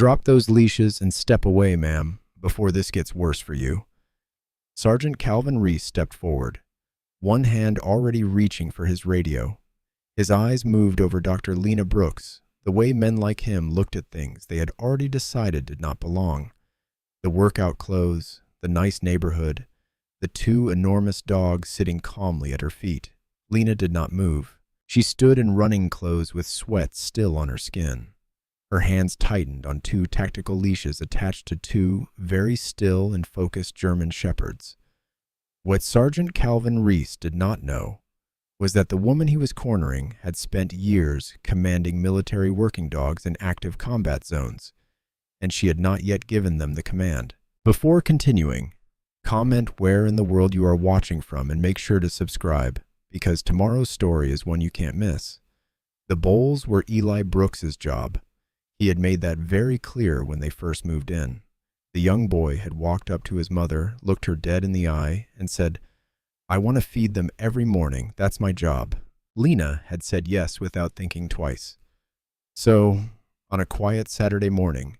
Drop those leashes and step away, ma'am, before this gets worse for you. Sergeant Calvin Reese stepped forward, one hand already reaching for his radio. His eyes moved over Dr. Lena Brooks, the way men like him looked at things they had already decided did not belong. The workout clothes, the nice neighborhood, the two enormous dogs sitting calmly at her feet. Lena did not move. She stood in running clothes with sweat still on her skin. Her hands tightened on two tactical leashes attached to two very still and focused German shepherds. What Sergeant Calvin Reese did not know was that the woman he was cornering had spent years commanding military working dogs in active combat zones, and she had not yet given them the command. Before continuing, comment where in the world you are watching from and make sure to subscribe, because tomorrow's story is one you can't miss. The bowls were Eli Brooks's job. He had made that very clear when they first moved in. The young boy had walked up to his mother, looked her dead in the eye, and said, "I want to feed them every morning. That's my job." Lena had said yes without thinking twice. So, on a quiet Saturday morning,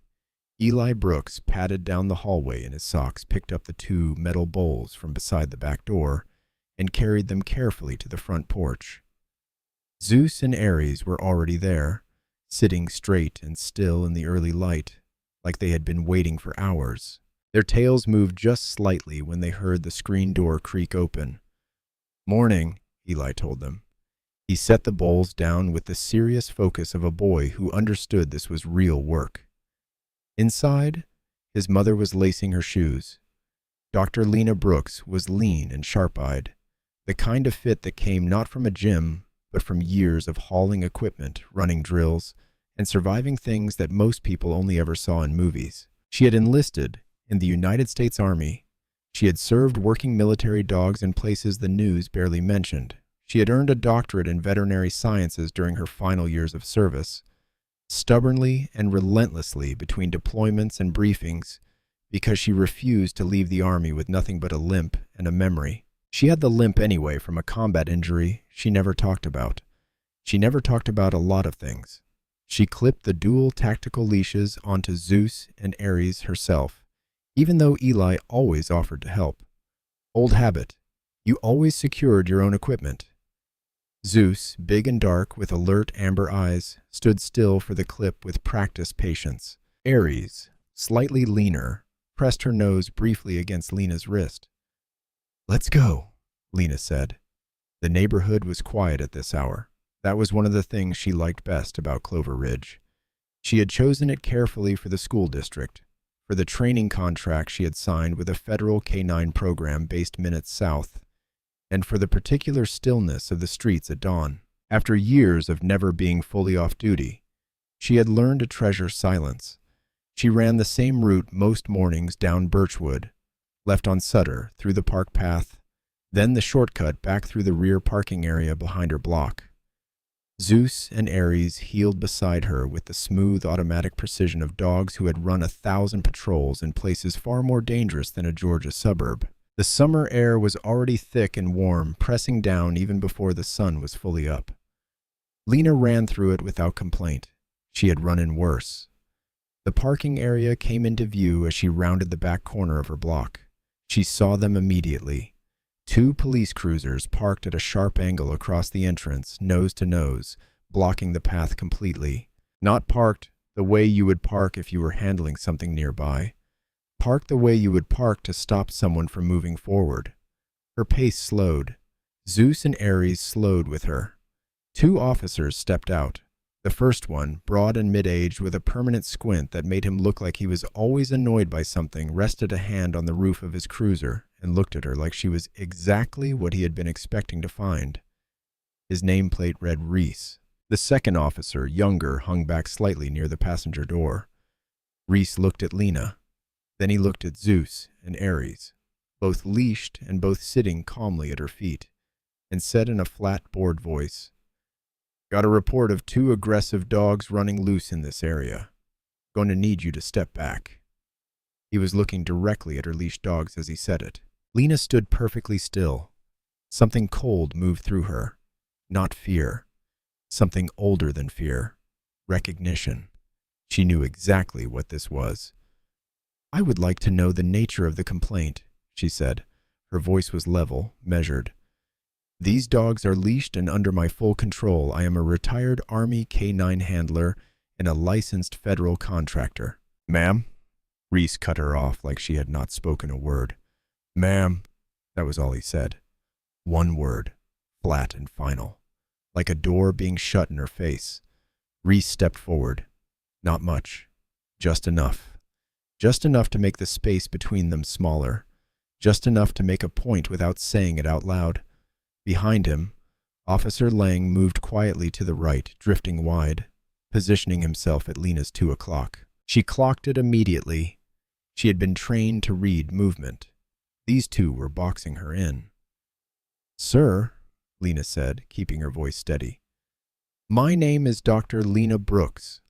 Eli Brooks padded down the hallway in his socks, picked up the two metal bowls from beside the back door, and carried them carefully to the front porch. Zeus and Aries were already there, sitting straight and still in the early light, like they had been waiting for hours. Their tails moved just slightly when they heard the screen door creak open. "Morning," Eli told them. He set the bowls down with the serious focus of a boy who understood this was real work. Inside, his mother was lacing her shoes. Dr. Lena Brooks was lean and sharp-eyed, the kind of fit that came not from a gym, but from years of hauling equipment, running drills, and surviving things that most people only ever saw in movies. She had enlisted in the United States Army. She had served working military dogs in places the news barely mentioned. She had earned a doctorate in veterinary sciences during her final years of service. Stubbornly and relentlessly between deployments and briefings, because she refused to leave the Army with nothing but a limp and a memory. She had the limp anyway from a combat injury she never talked about. She never talked about a lot of things. She clipped the dual tactical leashes onto Zeus and Aries herself, even though Eli always offered to help. Old habit. You always secured your own equipment. Zeus, big and dark with alert amber eyes, stood still for the clip with practiced patience. Aries, slightly leaner, pressed her nose briefly against Lena's wrist. "Let's go," Lena said. The neighborhood was quiet at this hour. That was one of the things she liked best about Clover Ridge. She had chosen it carefully for the school district, for the training contract she had signed with a federal K-9 program based minutes south, and for the particular stillness of the streets at dawn. After years of never being fully off duty, she had learned to treasure silence. She ran the same route most mornings down Birchwood, left on Sutter, through the park path, then the shortcut back through the rear parking area behind her block. Zeus and Aries heeled beside her with the smooth automatic precision of dogs who had run 1,000 patrols in places far more dangerous than a Georgia suburb. The summer air was already thick and warm, pressing down even before the sun was fully up. Lena ran through it without complaint. She had run in worse. The parking area came into view as she rounded the back corner of her block. She saw them immediately. Two police cruisers parked at a sharp angle across the entrance, nose to nose, blocking the path completely. Not parked the way you would park if you were handling something nearby. Parked the way you would park to stop someone from moving forward. Her pace slowed. Zeus and Aries slowed with her. Two officers stepped out. The first one, broad and mid-aged with a permanent squint that made him look like he was always annoyed by something, rested a hand on the roof of his cruiser and looked at her like she was exactly what he had been expecting to find. His nameplate read Reese. The second officer, younger, hung back slightly near the passenger door. Reese looked at Lena. Then he looked at Zeus and Aries, both leashed and both sitting calmly at her feet, and said in a flat, bored voice, "Got a report of 2 aggressive dogs running loose in this area. Going to need you to step back." He was looking directly at her leashed dogs as he said it. Lena stood perfectly still. Something cold moved through her. Not fear. Something older than fear. Recognition. She knew exactly what this was. "I would like to know the nature of the complaint," she said. Her voice was level, measured. "These dogs are leashed and under my full control. I am a retired Army K-9 handler and a licensed federal contractor." "Ma'am?" Reese cut her off like she had not spoken a word. "Ma'am." That was all he said. One word, flat and final, like a door being shut in her face. Reese stepped forward. Not much. Just enough. Just enough to make the space between them smaller. Just enough to make a point without saying it out loud. Behind him, Officer Lang moved quietly to the right, drifting wide, positioning himself at Lena's 2 o'clock. She clocked it immediately. She had been trained to read movement. These two were boxing her in. "Sir," Lena said, keeping her voice steady, "my name is Dr. Lena Brooks.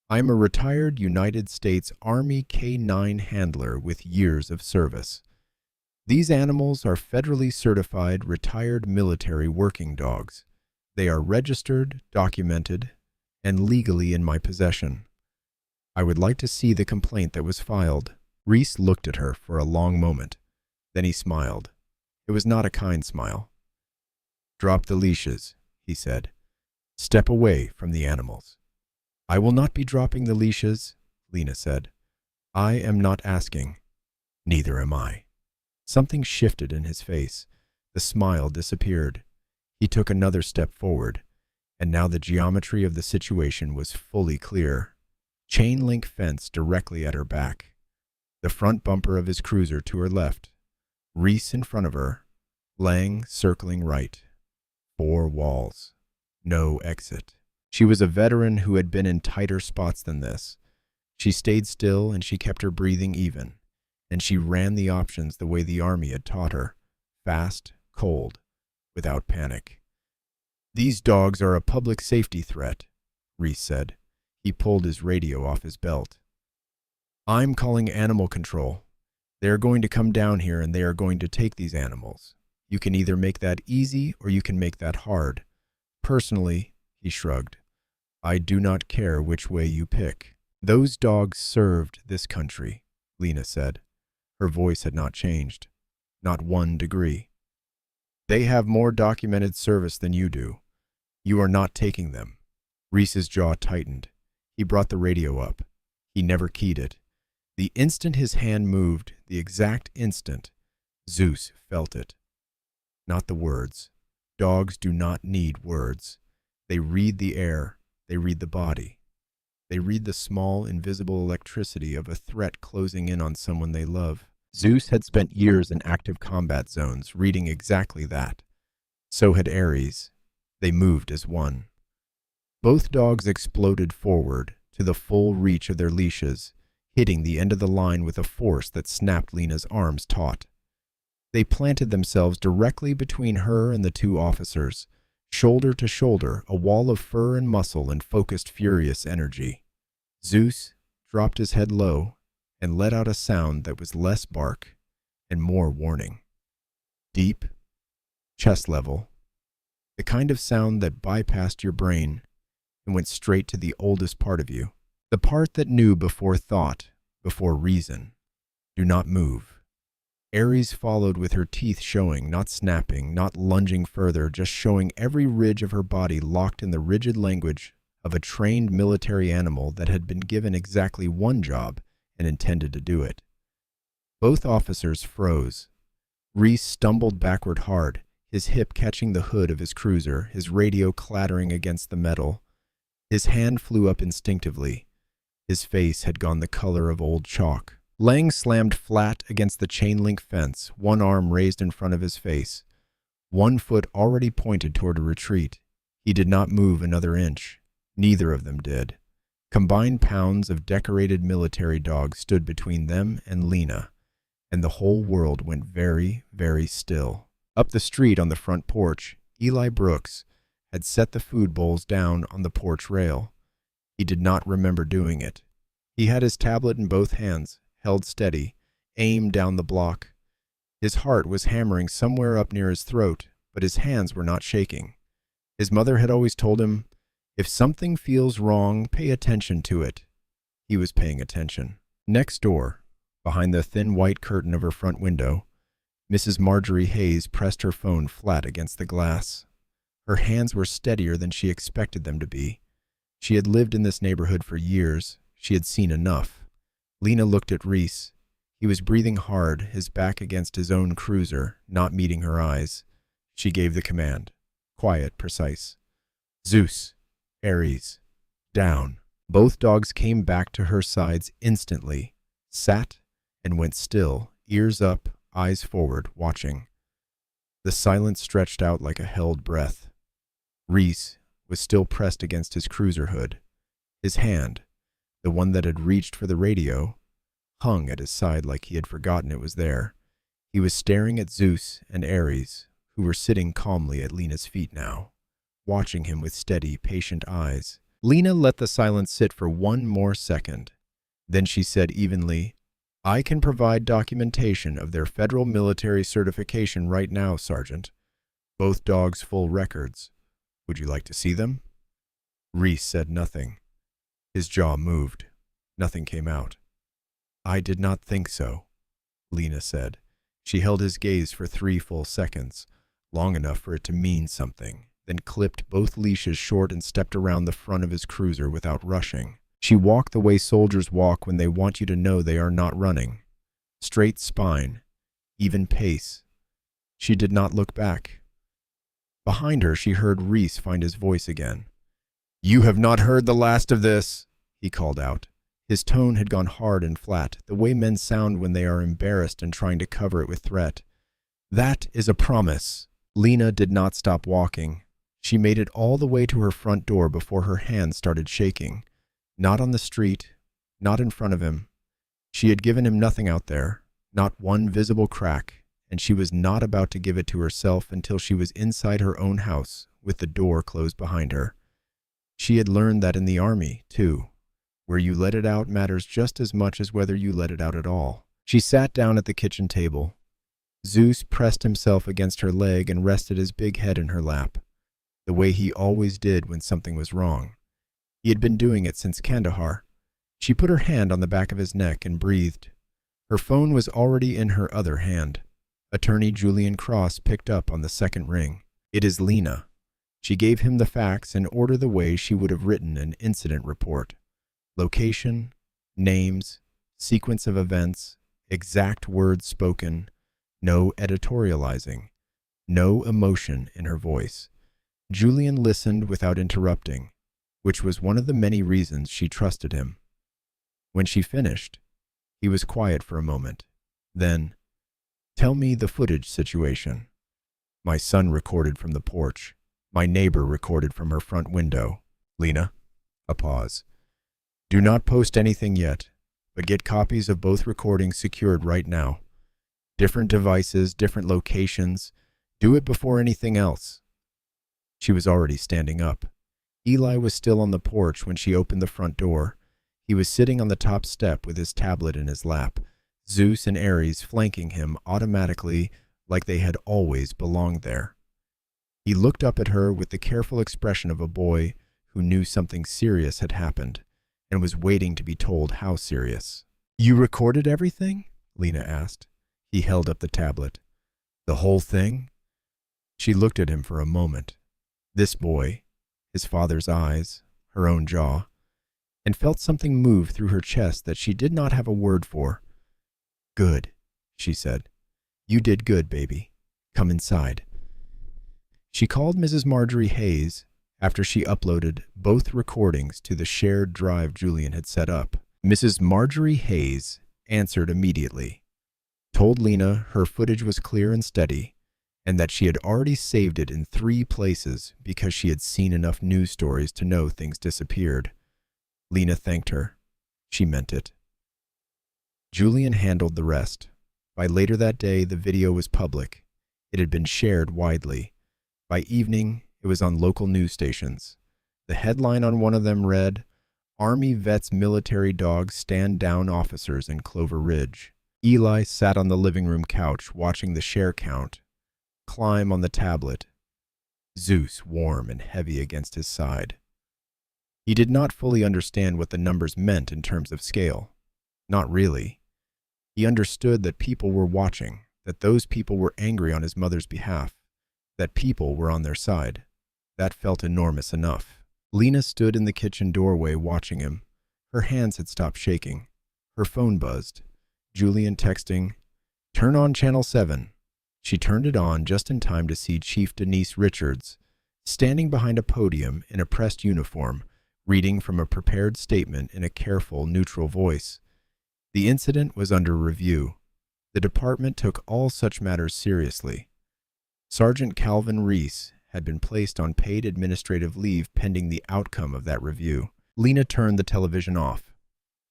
I am a retired United States Army K-9 handler with years of service. These animals are federally certified retired military working dogs. They are registered, documented, and legally in my possession. I would like to see the complaint that was filed." Reese looked at her for a long moment. Then he smiled. It was not a kind smile. "Drop the leashes," he said. "Step away from the animals." "I will not be dropping the leashes," Lena said. "I am not asking." "Neither am I." Something shifted in his face. The smile disappeared. He took another step forward, and now the geometry of the situation was fully clear. Chain link fence directly at her back. The front bumper of his cruiser to her left. Reese in front of her. Lang circling right. 4 walls. No exit. She was a veteran who had been in tighter spots than this. She stayed still and she kept her breathing even. And she ran the options the way the Army had taught her. Fast, cold, without panic. "These dogs are a public safety threat," Reese said. He pulled his radio off his belt. "I'm calling animal control. They are going to come down here and they are going to take these animals. You can either make that easy or you can make that hard. Personally," he shrugged, "I do not care which way you pick." "Those dogs served this country," Lena said. Her voice had not changed. Not 1 degree. "They have more documented service than you do. You are not taking them." Reese's jaw tightened. He brought the radio up. He never keyed it. The instant his hand moved, the exact instant, Zeus felt it. Not the words. Dogs do not need words. They read the air. They read the body. They read the small, invisible electricity of a threat closing in on someone they love. Zeus had spent years in active combat zones, reading exactly that. So had Aries. They moved as one. Both dogs exploded forward, to the full reach of their leashes, hitting the end of the line with a force that snapped Lena's arms taut. They planted themselves directly between her and the 2 officers, shoulder to shoulder, a wall of fur and muscle and focused furious energy. Zeus dropped his head low and let out a sound that was less bark and more warning. Deep, chest level, the kind of sound that bypassed your brain and went straight to the oldest part of you, the part that knew before thought, before reason. "Do not move." Aries followed with her teeth showing, not snapping, not lunging further, just showing every ridge of her body locked in the rigid language of a trained military animal that had been given exactly one job and intended to do it. Both officers froze. Reese stumbled backward hard, his hip catching the hood of his cruiser, his radio clattering against the metal. His hand flew up instinctively. His face had gone the color of old chalk. Lang slammed flat against the chain-link fence, one arm raised in front of his face. One foot already pointed toward a retreat. He did not move another inch. Neither of them did. Combined pounds of decorated military dogs stood between them and Lena, and the whole world went very, very still. Up the street on the front porch, Eli Brooks had set the food bowls down on the porch rail. He did not remember doing it. He had his tablet in both hands, held steady, aimed down the block. His heart was hammering somewhere up near his throat, but his hands were not shaking. His mother had always told him, "If something feels wrong, pay attention to it." He was paying attention. Next door, behind the thin white curtain of her front window, Mrs. Marjorie Hayes pressed her phone flat against the glass. Her hands were steadier than she expected them to be. She had lived in this neighborhood for years. She had seen enough. Lena looked at Reese. He was breathing hard, his back against his own cruiser, not meeting her eyes. She gave the command. Quiet, precise. Zeus, Aries, down. Both dogs came back to her sides instantly, sat, and went still, ears up, eyes forward, watching. The silence stretched out like a held breath. Reese was still pressed against his cruiser hood. His hand, the one that had reached for the radio, hung at his side like he had forgotten it was there. He was staring at Zeus and Aries, who were sitting calmly at Lena's feet now, watching him with steady, patient eyes. Lena let the silence sit for one more second. Then she said evenly, I can provide documentation of their federal military certification right now, Sergeant. Both dogs' full records. Would you like to see them? Reese said nothing. His jaw moved. Nothing came out. I did not think so, Lena said. She held his gaze for 3 full seconds, long enough for it to mean something, then clipped both leashes short and stepped around the front of his cruiser without rushing. She walked the way soldiers walk when they want you to know they are not running. Straight spine, even pace. She did not look back. Behind her, she heard Reese find his voice again. You have not heard the last of this, he called out. His tone had gone hard and flat, the way men sound when they are embarrassed and trying to cover it with threat. That is a promise. Lena did not stop walking. She made it all the way to her front door before her hands started shaking. Not on the street, not in front of him. She had given him nothing out there, not one visible crack, and she was not about to give it to herself until she was inside her own house with the door closed behind her. She had learned that in the army, too. Where you let it out matters just as much as whether you let it out at all. She sat down at the kitchen table. Zeus pressed himself against her leg and rested his big head in her lap, the way he always did when something was wrong. He had been doing it since Kandahar. She put her hand on the back of his neck and breathed. Her phone was already in her other hand. Attorney Julian Cross picked up on the second ring. It is Lena. She gave him the facts in order the way she would have written an incident report. Location, names, sequence of events, exact words spoken, no editorializing, no emotion in her voice. Julian listened without interrupting, which was one of the many reasons she trusted him. When she finished, he was quiet for a moment. Then, tell me the footage situation. My son recorded from the porch. My neighbor recorded from her front window. Lena, a pause. Do not post anything yet, but get copies of both recordings secured right now. Different devices, different locations. Do it before anything else. She was already standing up. Eli was still on the porch when she opened the front door. He was sitting on the top step with his tablet in his lap, Zeus and Aries flanking him automatically like they had always belonged there. He looked up at her with the careful expression of a boy who knew something serious had happened and was waiting to be told how serious. You recorded everything? Lena asked. He held up the tablet. The whole thing? She looked at him for a moment. This boy, his father's eyes, her own jaw, and felt something move through her chest that she did not have a word for. Good, she said. You did good, baby. Come inside. She called Mrs. Marjorie Hayes after she uploaded both recordings to the shared drive Julian had set up. Mrs. Marjorie Hayes answered immediately, told Lena her footage was clear and steady, and that she had already saved it in 3 places because she had seen enough news stories to know things disappeared. Lena thanked her. She meant it. Julian handled the rest. By later that day, the video was public. It had been shared widely. By evening, it was on local news stations. The headline on one of them read, Army Vets Military Dogs Stand Down Officers in Clover Ridge. Eli sat on the living room couch watching the share count climb on the tablet, Zeus warm and heavy against his side. He did not fully understand what the numbers meant in terms of scale. Not really. He understood that people were watching, that those people were angry on his mother's behalf, that people were on their side. That felt enormous enough. Lena stood in the kitchen doorway watching him. Her hands had stopped shaking. Her phone buzzed. Julian texting, "Turn on Channel 7. She turned it on just in time to see Chief Denise Richards, standing behind a podium in a pressed uniform, reading from a prepared statement in a careful, neutral voice. The incident was under review. The department took all such matters seriously. Sergeant Calvin Reese had been placed on paid administrative leave pending the outcome of that review. Lena turned the television off.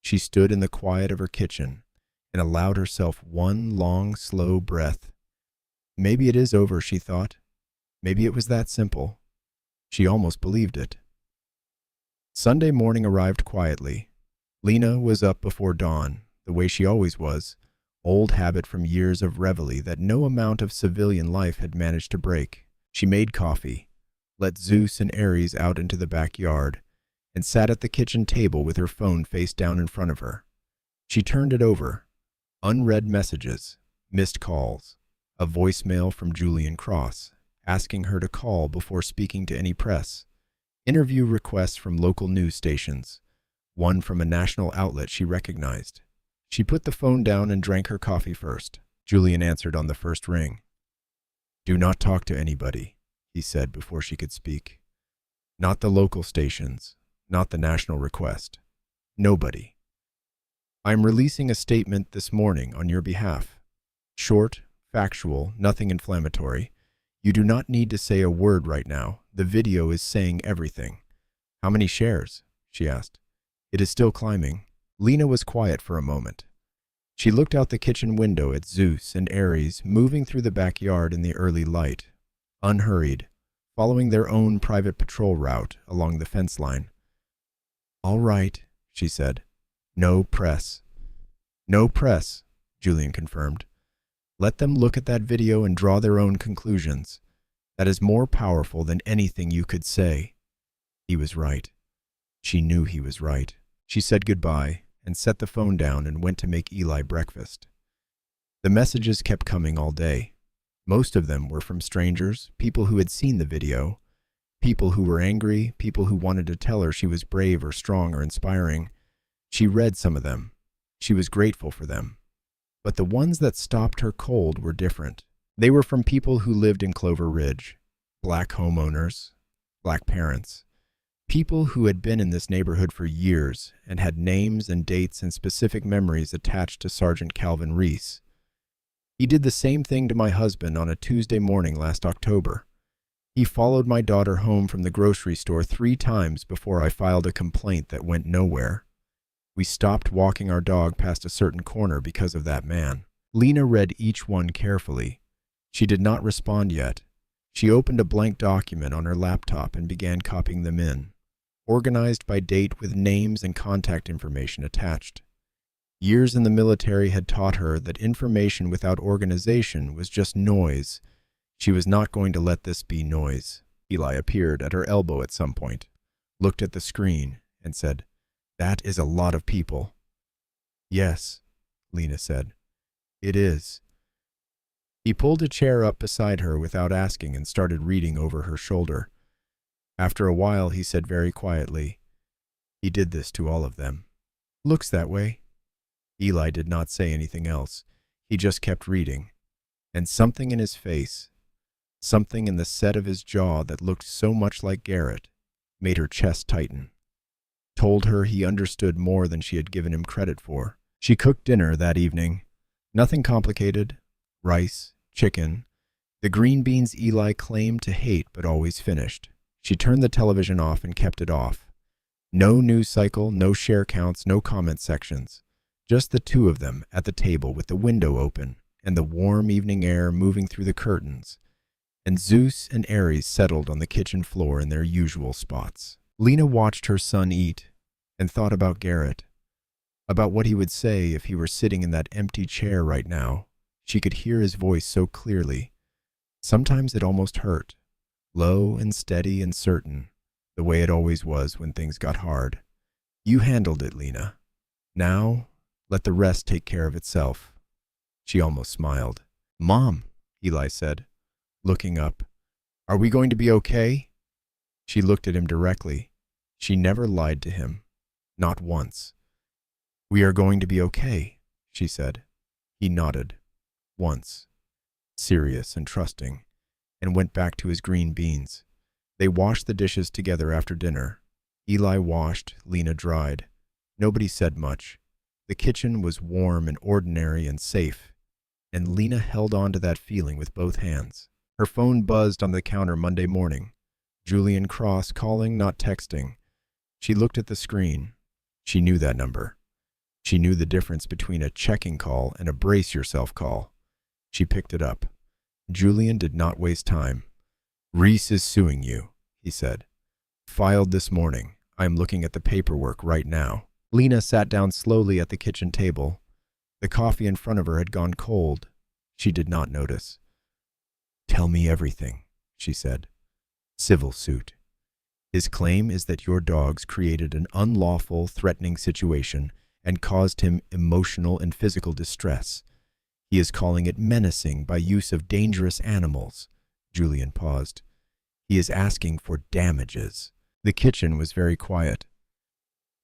She stood in the quiet of her kitchen and allowed herself one long, slow breath. Maybe it is over, she thought. Maybe it was that simple. She almost believed it. Sunday morning arrived quietly. Lena was up before dawn, the way she always was, old habit from years of reveille that no amount of civilian life had managed to break. She made coffee, let Zeus and Aries out into the backyard, and sat at the kitchen table with her phone face down in front of her. She turned it over. Unread messages, missed calls, a voicemail from Julian Cross, asking her to call before speaking to any press, interview requests from local news stations, one from a national outlet she recognized. She put the phone down and drank her coffee first. Julian answered on the first ring. "Do not talk to anybody," he said before she could speak. "Not the local stations, not the national request. Nobody. I am releasing a statement this morning on your behalf. Short, factual, nothing inflammatory. You do not need to say a word right now. The video is saying everything." "How many shares?" she asked. "It is still climbing." Lena was quiet for a moment. She looked out the kitchen window at Zeus and Aries moving through the backyard in the early light, unhurried, following their own private patrol route along the fence line. "All right," she said. "No press." "No press," Julian confirmed. "Let them look at that video and draw their own conclusions. That is more powerful than anything you could say." He was right. She knew he was right. She said goodbye and set the phone down and went to make Eli breakfast. The messages kept coming all day. Most of them were from strangers, people who had seen the video, people who were angry, people who wanted to tell her she was brave or strong or inspiring. She read some of them. She was grateful for them. But the ones that stopped her cold were different. They were from people who lived in Clover Ridge, black homeowners, black parents, people who had been in this neighborhood for years and had names and dates and specific memories attached to Sergeant Calvin Reese. "He did the same thing to my husband on a Tuesday morning last October. He followed my daughter home from the grocery store 3 times before I filed a complaint that went nowhere. We stopped walking our dog past a certain corner because of that man." Lena read each one carefully. She did not respond yet. She opened a blank document on her laptop and began copying them in, organized by date with names and contact information attached. Years in the military had taught her that information without organization was just noise. She was not going to let this be noise. Eli appeared at her elbow at some point, looked at the screen, and said, "That is a lot of people." "Yes," Lena said. "It is." He pulled a chair up beside her without asking and started reading over her shoulder. After a while, he said very quietly, "He did this to all of them." "Looks that way." Eli did not say anything else. He just kept reading. And something in his face, something in the set of his jaw that looked so much like Garrett, made her chest tighten. Told her he understood more than she had given him credit for. She cooked dinner that evening. Nothing complicated. Rice, chicken, the green beans Eli claimed to hate but always finished. She turned the television off and kept it off. No news cycle, no share counts, no comment sections. Just the two of them at the table with the window open and the warm evening air moving through the curtains. And Zeus and Aries settled on the kitchen floor in their usual spots. Lena watched her son eat and thought about Garrett, about what he would say if he were sitting in that empty chair right now. She could hear his voice so clearly. Sometimes it almost hurt, low and steady and certain, the way it always was when things got hard. You handled it, Lena. Now, let the rest take care of itself. She almost smiled. Mom, Eli said, looking up. Are we going to be okay? She looked at him directly. She never lied to him. Not once. We are going to be okay, she said. He nodded. Once. Serious and trusting, and went back to his green beans. They washed the dishes together after dinner. Eli washed, Lena dried. Nobody said much. The kitchen was warm and ordinary and safe, and Lena held on to that feeling with both hands. Her phone buzzed on the counter Monday morning. Julian Cross calling, not texting. She looked at the screen. She knew that number. She knew the difference between a checking call and a brace yourself call. She picked it up. Julian did not waste time. Reese is suing you, he said. Filed this morning. I am looking at the paperwork right now. Lena sat down slowly at the kitchen table. The coffee in front of her had gone cold. She did not notice. Tell me everything, she said. Civil suit. His claim is that your dogs created an unlawful, threatening situation and caused him emotional and physical distress. He is calling it menacing by use of dangerous animals. Julian paused. He is asking for damages. The kitchen was very quiet.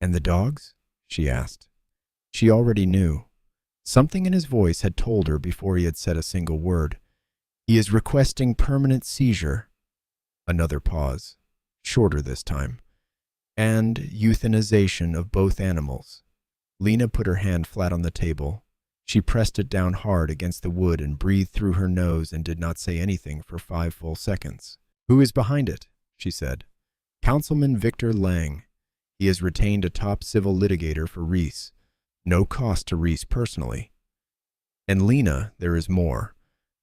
And the dogs? She asked. She already knew. Something in his voice had told her before he had said a single word. He is requesting permanent seizure. Another pause, shorter this time. And euthanization of both animals. Lena put her hand flat on the table. She pressed it down hard against the wood and breathed through her nose and did not say anything for 5 full seconds. Who is behind it? She said. Councilman Victor Lang. He has retained a top civil litigator for Reese. No cost to Reese personally. And Lena, there is more.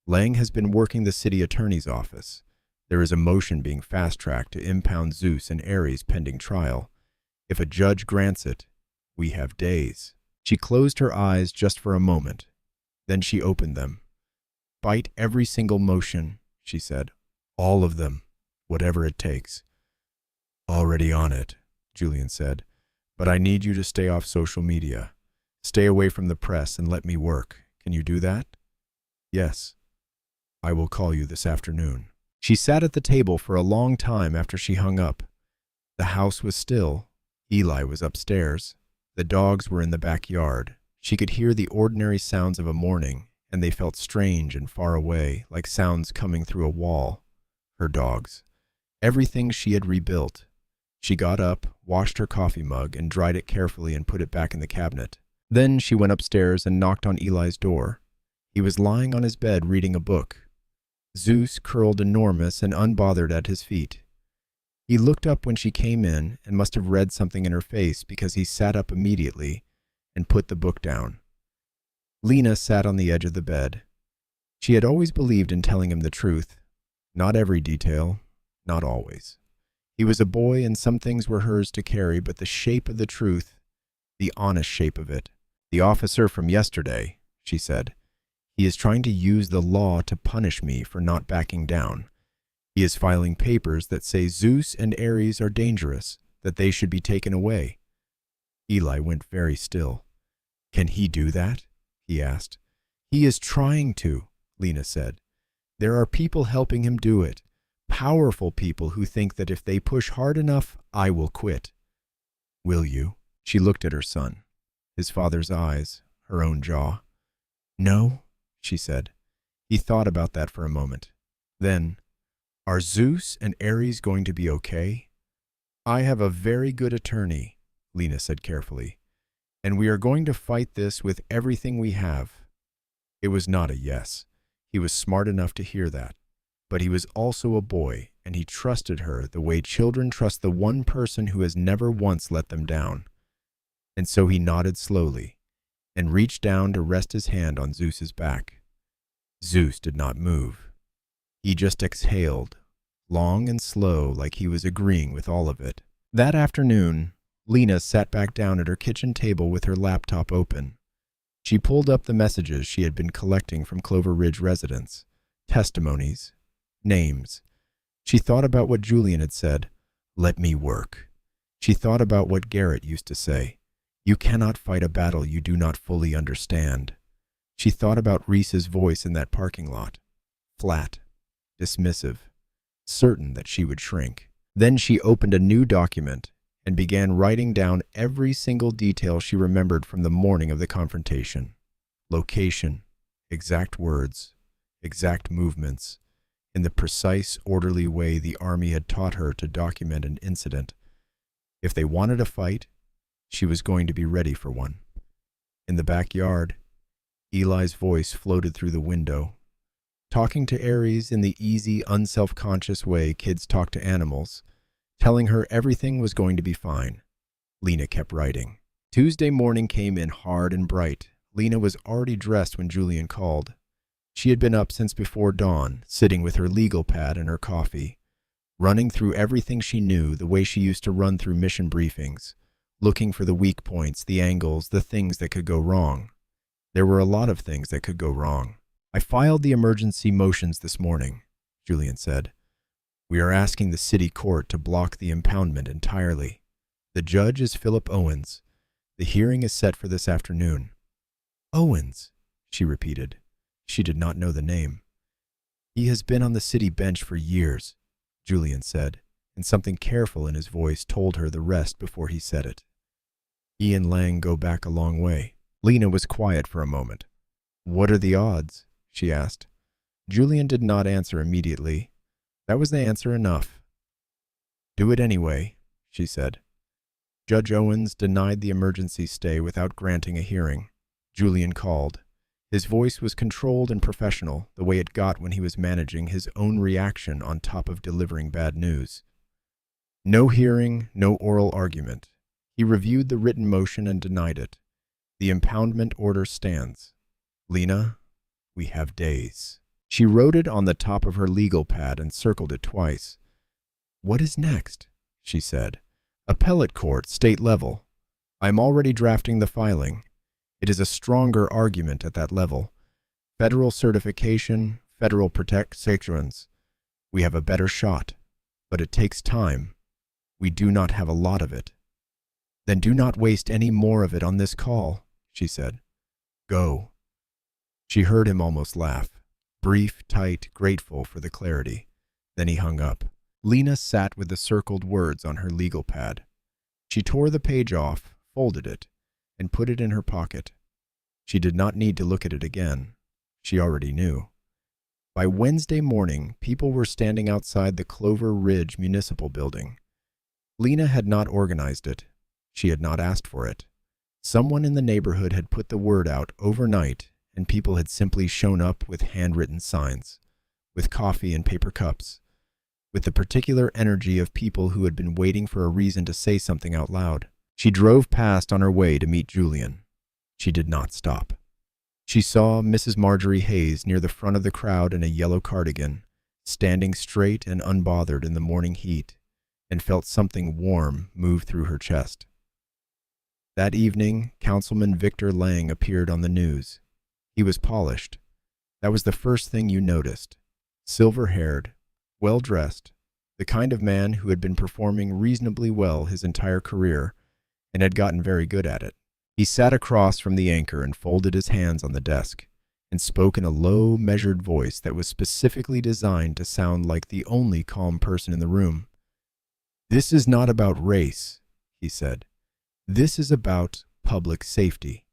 Lang has been working the city attorney's office. There is a motion being fast-tracked to impound Zeus and Aries pending trial. If a judge grants it, we have days. She closed her eyes just for a moment. Then she opened them. Fight every single motion, she said. All of them, whatever it takes. Already on it, Julian said. But I need you to stay off social media. Stay away from the press and let me work. Can you do that? Yes. I will call you this afternoon. She sat at the table for a long time after she hung up. The house was still. Eli was upstairs. The dogs were in the backyard. She could hear the ordinary sounds of a morning, and they felt strange and far away, like sounds coming through a wall. Her dogs. Everything she had rebuilt. She got up, washed her coffee mug, and dried it carefully and put it back in the cabinet. Then she went upstairs and knocked on Eli's door. He was lying on his bed reading a book. Zeus curled enormous and unbothered at his feet. He looked up when she came in and must have read something in her face because he sat up immediately and put the book down. Lena sat on the edge of the bed. She had always believed in telling him the truth. Not every detail, not always. He was a boy and some things were hers to carry, but the shape of the truth, the honest shape of it. The officer from yesterday, she said. He is trying to use the law to punish me for not backing down. He is filing papers that say Zeus and Aries are dangerous, that they should be taken away. Eli went very still. Can he do that? He asked. He is trying to, Lena said. There are people helping him do it. Powerful people who think that if they push hard enough, I will quit. Will you? She looked at her son, his father's eyes, her own jaw. No, she said. He thought about that for a moment. Then, are Zeus and Aries going to be okay? I have a very good attorney, Lena said carefully, and we are going to fight this with everything we have. It was not a yes. He was smart enough to hear that. But he was also a boy, and he trusted her the way children trust the one person who has never once let them down. And so he nodded slowly and reached down to rest his hand on Zeus's back. Zeus did not move. He just exhaled, long and slow, like he was agreeing with all of it. That afternoon, Lena sat back down at her kitchen table with her laptop open. She pulled up the messages she had been collecting from Clover Ridge residents, testimonies, names. She thought about what Julian had said, Let me work. She thought about what Garrett used to say. You cannot fight a battle you do not fully understand. She thought about Reese's voice in that parking lot. Flat, dismissive, certain that she would shrink. Then she opened a new document and began writing down every single detail she remembered from the morning of the confrontation. Location, exact words, exact movements, in the precise, orderly way the Army had taught her to document an incident. If they wanted a fight, she was going to be ready for one. In the backyard, Eli's voice floated through the window, talking to Aries in the easy, unself-conscious way kids talk to animals, telling her everything was going to be fine. Lena kept writing. Tuesday morning came in hard and bright. Lena was already dressed when Julian called. She had been up since before dawn, sitting with her legal pad and her coffee, running through everything she knew the way she used to run through mission briefings, looking for the weak points, the angles, the things that could go wrong. There were a lot of things that could go wrong. I filed the emergency motions this morning, Julian said. We are asking the city court to block the impoundment entirely. The judge is Philip Owens. The hearing is set for this afternoon. Owens, she repeated. She did not know the name. He has been on the city bench for years, Julian said, and something careful in his voice told her the rest before he said it. He and Lang go back a long way. Lena was quiet for a moment. What are the odds? She asked. Julian did not answer immediately. That was the answer enough. Do it anyway, she said. Judge Owens denied the emergency stay without granting a hearing. Julian called. His voice was controlled and professional, the way it got when he was managing his own reaction on top of delivering bad news. No hearing, no oral argument. He reviewed the written motion and denied it. The impoundment order stands. Lena, we have days. She wrote it on the top of her legal pad and circled it twice. What is next? She said. Appellate court, state level. I am already drafting the filing. It is a stronger argument at that level. Federal certification, federal protections. We have a better shot, but it takes time. We do not have a lot of it. Then do not waste any more of it on this call, she said. Go. She heard him almost laugh. Brief, tight, grateful for the clarity. Then he hung up. Lena sat with the circled words on her legal pad. She tore the page off, folded it, and put it in her pocket. She did not need to look at it again. She already knew. By Wednesday morning, people were standing outside the Clover Ridge Municipal Building. Lena had not organized it. She had not asked for it. Someone in the neighborhood had put the word out overnight, and people had simply shown up with handwritten signs, with coffee and paper cups, with the particular energy of people who had been waiting for a reason to say something out loud. She drove past on her way to meet Julian. She did not stop. She saw Mrs. Marjorie Hayes near the front of the crowd in a yellow cardigan, standing straight and unbothered in the morning heat, and felt something warm move through her chest. That evening, Councilman Victor Lang appeared on the news. He was polished. That was the first thing you noticed. Silver-haired, well-dressed, the kind of man who had been performing reasonably well his entire career and had gotten very good at it. He sat across from the anchor and folded his hands on the desk and spoke in a low, measured voice that was specifically designed to sound like the only calm person in the room. This is not about race, he said. This is about public safety.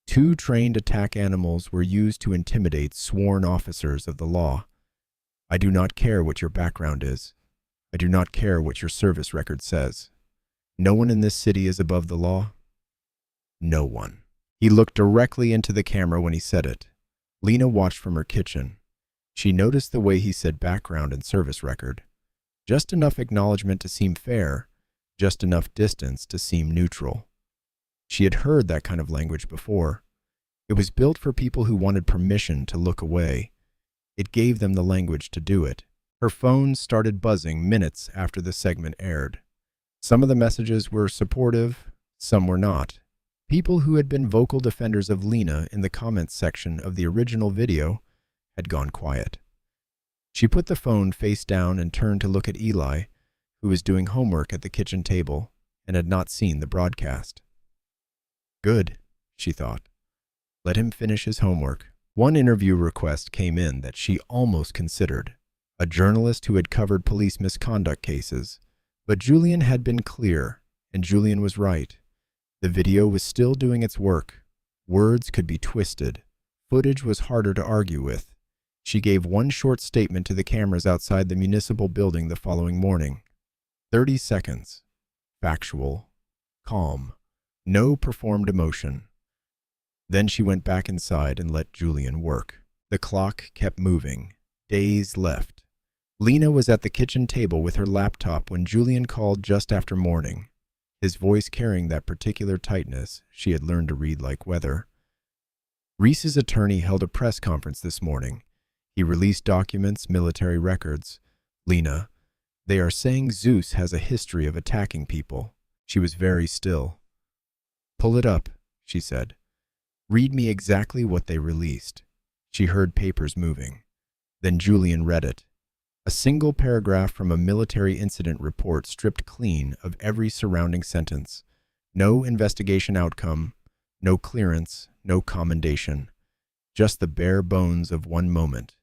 2 trained attack animals were used to intimidate sworn officers of the law. I do not care what your background is. I do not care what your service record says. No one in this city is above the law. No one. He looked directly into the camera when he said it. Lena watched from her kitchen. She noticed the way he said background and service record. Just enough acknowledgement to seem fair, just enough distance to seem neutral. She had heard that kind of language before. It was built for people who wanted permission to look away. It gave them the language to do it. Her phone started buzzing minutes after the segment aired. Some of the messages were supportive, some were not. People who had been vocal defenders of Lena in the comments section of the original video had gone quiet. She put the phone face down and turned to look at Eli, who was doing homework at the kitchen table and had not seen the broadcast. Good, she thought. Let him finish his homework. One interview request came in that she almost considered, a journalist who had covered police misconduct cases. But Julian had been clear, and Julian was right. The video was still doing its work. Words could be twisted. Footage was harder to argue with. She gave one short statement to the cameras outside the municipal building the following morning. 30 seconds. Factual. Calm. No performed emotion. Then she went back inside and let Julian work. The clock kept moving. Days left. Lena was at the kitchen table with her laptop when Julian called just after morning, his voice carrying that particular tightness she had learned to read like weather. Reese's attorney held a press conference this morning. He released documents, military records. Lena, they are saying Zeus has a history of attacking people. She was very still. Pull it up, she said. Read me exactly what they released. She heard papers moving. Then Julian read it. A single paragraph from a military incident report stripped clean of every surrounding sentence. No investigation outcome, no clearance, no commendation. Just the bare bones of one moment.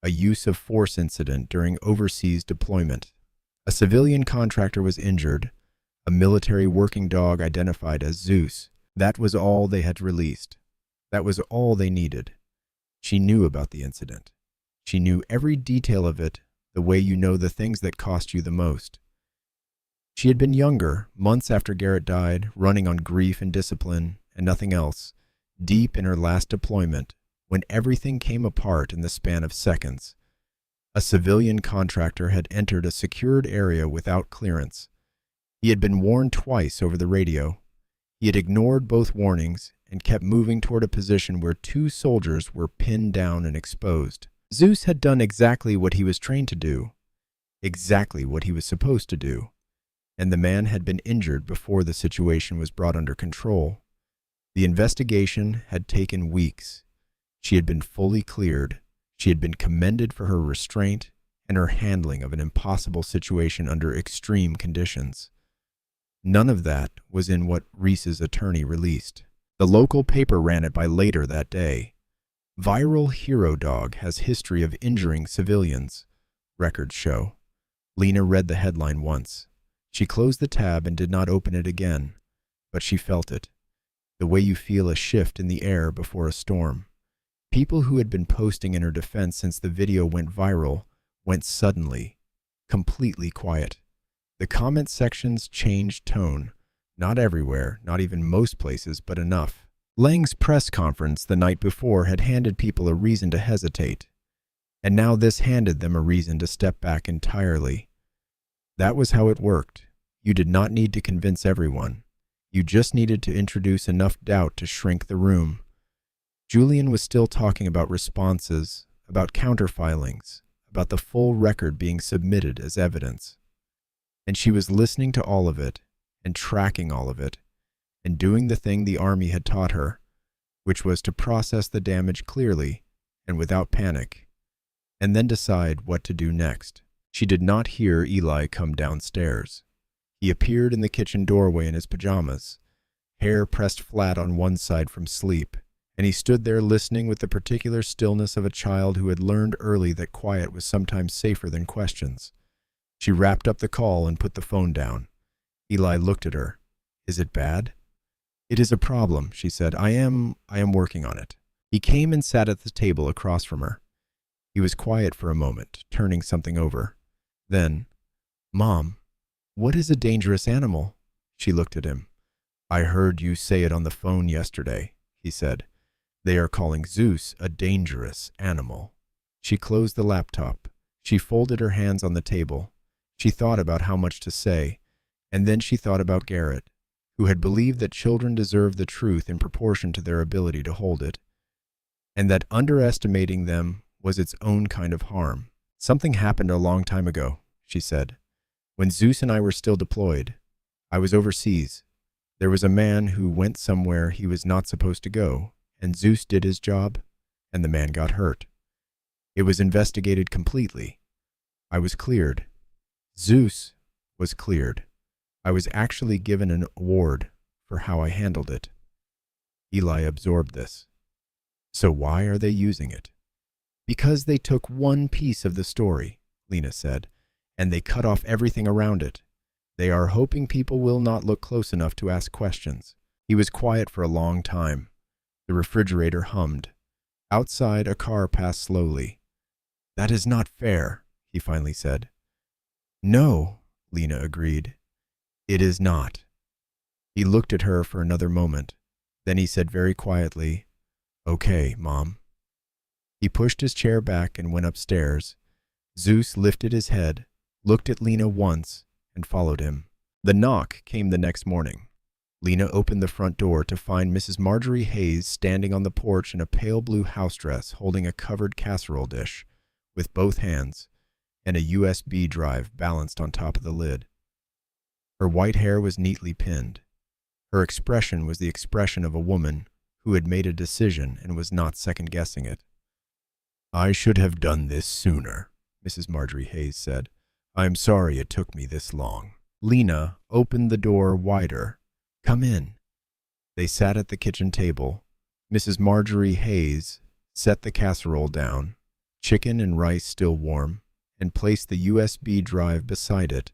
A use of force incident during overseas deployment. A civilian contractor was injured. A military working dog identified as Zeus. That was all they had released. That was all they needed. She knew about the incident. She knew every detail of it, the way you know the things that cost you the most. She had been younger, months after Garrett died, running on grief and discipline and nothing else, deep in her last deployment, when everything came apart in the span of seconds. A civilian contractor had entered a secured area without clearance. He had been warned twice over the radio. He had ignored both warnings and kept moving toward a position where 2 soldiers were pinned down and exposed. Zeus had done exactly what he was trained to do, exactly what he was supposed to do, and the man had been injured before the situation was brought under control. The investigation had taken weeks. She had been fully cleared. She had been commended for her restraint and her handling of an impossible situation under extreme conditions. None of that was in what Reese's attorney released. The local paper ran it by later that day. Viral hero dog has history of injuring civilians, records show. Lena read the headline once. She closed the tab and did not open it again, but she felt it. The way you feel a shift in the air before a storm. People who had been posting in her defense since the video went viral went suddenly, completely quiet. The comment sections changed tone. Not everywhere, not even most places, but enough. Lang's press conference the night before had handed people a reason to hesitate, and now this handed them a reason to step back entirely. That was how it worked. You did not need to convince everyone. You just needed to introduce enough doubt to shrink the room. Julian was still talking about responses, about counterfilings, about the full record being submitted as evidence. And she was listening to all of it, and tracking all of it, and doing the thing the Army had taught her, which was to process the damage clearly and without panic, and then decide what to do next. She did not hear Eli come downstairs. He appeared in the kitchen doorway in his pajamas, hair pressed flat on one side from sleep, and he stood there listening with the particular stillness of a child who had learned early that quiet was sometimes safer than questions. She wrapped up the call and put the phone down. Eli looked at her. Is it bad? It is a problem, she said. I am working on it. He came and sat at the table across from her. He was quiet for a moment, turning something over. Then, Mom, what is a dangerous animal? She looked at him. I heard you say it on the phone yesterday, he said. They are calling Zeus a dangerous animal. She closed the laptop. She folded her hands on the table. She thought about how much to say, and then she thought about Garrett, who had believed that children deserved the truth in proportion to their ability to hold it, and that underestimating them was its own kind of harm. Something happened a long time ago, she said, when Zeus and I were still deployed. I was overseas. There was a man who went somewhere he was not supposed to go, and Zeus did his job, and the man got hurt. It was investigated completely. I was cleared. Zeus was cleared. I was actually given an award for how I handled it. Eli absorbed this. So why are they using it? Because they took one piece of the story, Lena said, and they cut off everything around it. They are hoping people will not look close enough to ask questions. He was quiet for a long time. The refrigerator hummed. Outside, a car passed slowly. That is not fair, he finally said. No, Lena agreed. It is not. He looked at her for another moment. Then he said very quietly, Okay, Mom. He pushed his chair back and went upstairs. Zeus lifted his head, looked at Lena once, and followed him. The knock came the next morning. Lena opened the front door to find Mrs. Marjorie Hayes standing on the porch in a pale blue house dress holding a covered casserole dish with both hands and a USB drive balanced on top of the lid. Her white hair was neatly pinned. Her expression was the expression of a woman who had made a decision and was not second-guessing it. I should have done this sooner, Mrs. Marjorie Hayes said. I'm sorry it took me this long. Lena opened the door wider. Come in. They sat at the kitchen table. Mrs. Marjorie Hayes set the casserole down, chicken and rice still warm, and placed the USB drive beside it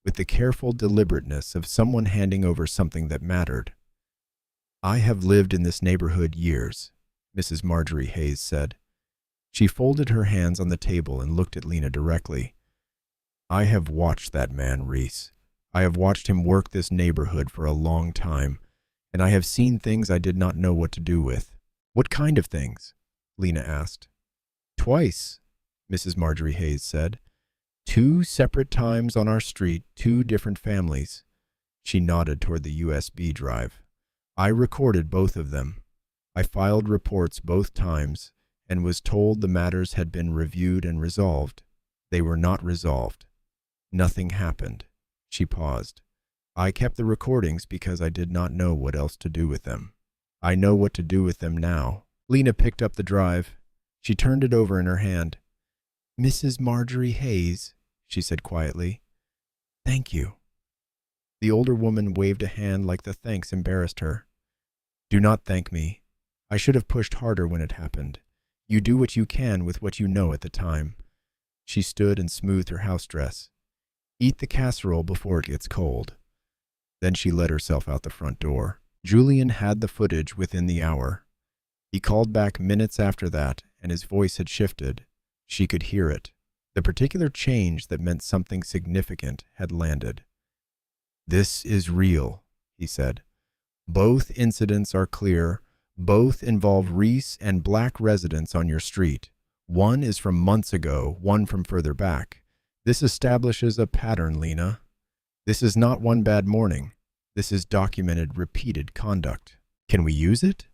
with the careful deliberateness of someone handing over something that mattered. I have lived in this neighborhood years, Mrs. Marjorie Hayes said. She folded her hands on the table and looked at Lena directly. I have watched that man, Reese. I have watched him work this neighborhood for a long time, and I have seen things I did not know what to do with. What kind of things? Lena asked. Twice, Mrs. Marjorie Hayes said. 2 separate times on our street, 2 different families. She nodded toward the USB drive. I recorded both of them. I filed reports both times and was told the matters had been reviewed and resolved. They were not resolved. Nothing happened. She paused. I kept the recordings because I did not know what else to do with them. I know what to do with them now. Lena picked up the drive. She turned it over in her hand. Mrs. Marjorie Hayes, she said quietly. Thank you. The older woman waved a hand like the thanks embarrassed her. Do not thank me. I should have pushed harder when it happened. You do what you can with what you know at the time. She stood and smoothed her house dress. Eat the casserole before it gets cold. Then she let herself out the front door. Julian had the footage within the hour. He called back minutes after that, and his voice had shifted. She could hear it. The particular change that meant something significant had landed. This is real, he said. Both incidents are clear. Both involve Reese and black residents on your street. One is from months ago, one from further back. This establishes a pattern, Lena. This is not one bad morning. This is documented, repeated conduct. Can we use it?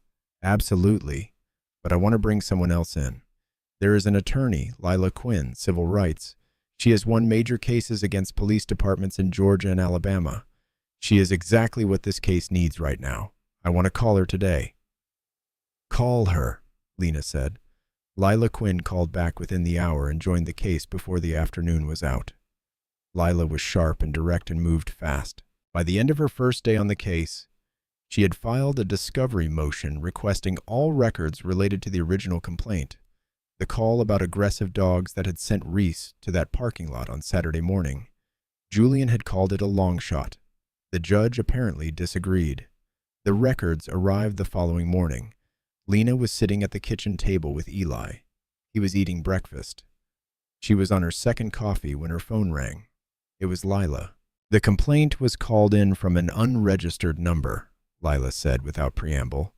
Absolutely. But I want to bring someone else in. There is an attorney, Lila Quinn, civil rights. She has won major cases against police departments in Georgia and Alabama. She is exactly what this case needs right now. I want to call her today. Call her, Lena said. Lila Quinn called back within the hour and joined the case before the afternoon was out. Lila was sharp and direct and moved fast. By the end of her first day on the case, she had filed a discovery motion requesting all records related to the original complaint, the call about aggressive dogs that had sent Reese to that parking lot on Saturday morning. Julian had called it a long shot. The judge apparently disagreed. The records arrived the following morning. Lena was sitting at the kitchen table with Eli. He was eating breakfast. She was on her second coffee when her phone rang. It was Lila. The complaint was called in from an unregistered number, Lila said without preamble.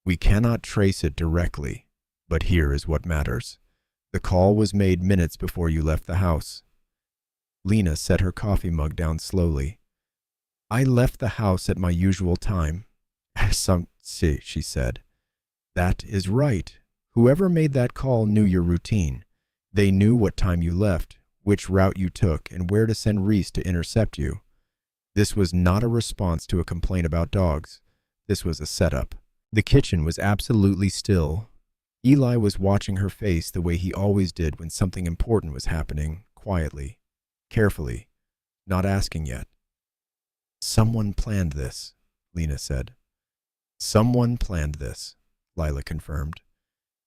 We cannot trace it directly, but here is what matters. The call was made minutes before you left the house. Lena set her coffee mug down slowly. I left the house at my usual time. She said. That is right. Whoever made that call knew your routine. They knew what time you left, which route you took, and where to send Reese to intercept you. This was not a response to a complaint about dogs. This was a setup. The kitchen was absolutely still. Eli was watching her face the way he always did when something important was happening, quietly, carefully, not asking yet. Someone planned this, Lena said. Someone planned this, Lila confirmed,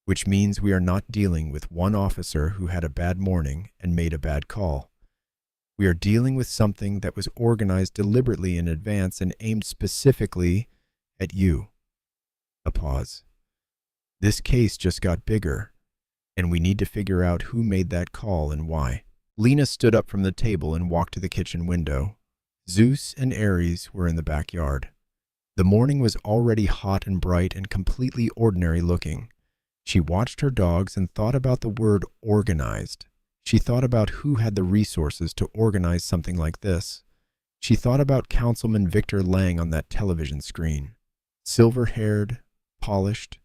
which means we are not dealing with one officer who had a bad morning and made a bad call. We are dealing with something that was organized deliberately in advance and aimed specifically at you. A pause. This case just got bigger, and we need to figure out who made that call and why. Lena stood up from the table and walked to the kitchen window. Zeus and Aries were in the backyard. The morning was already hot and bright and completely ordinary looking. She watched her dogs and thought about the word organized. She thought about who had the resources to organize something like this. She thought about Councilman Victor Lang on that television screen. Silver-haired, polished,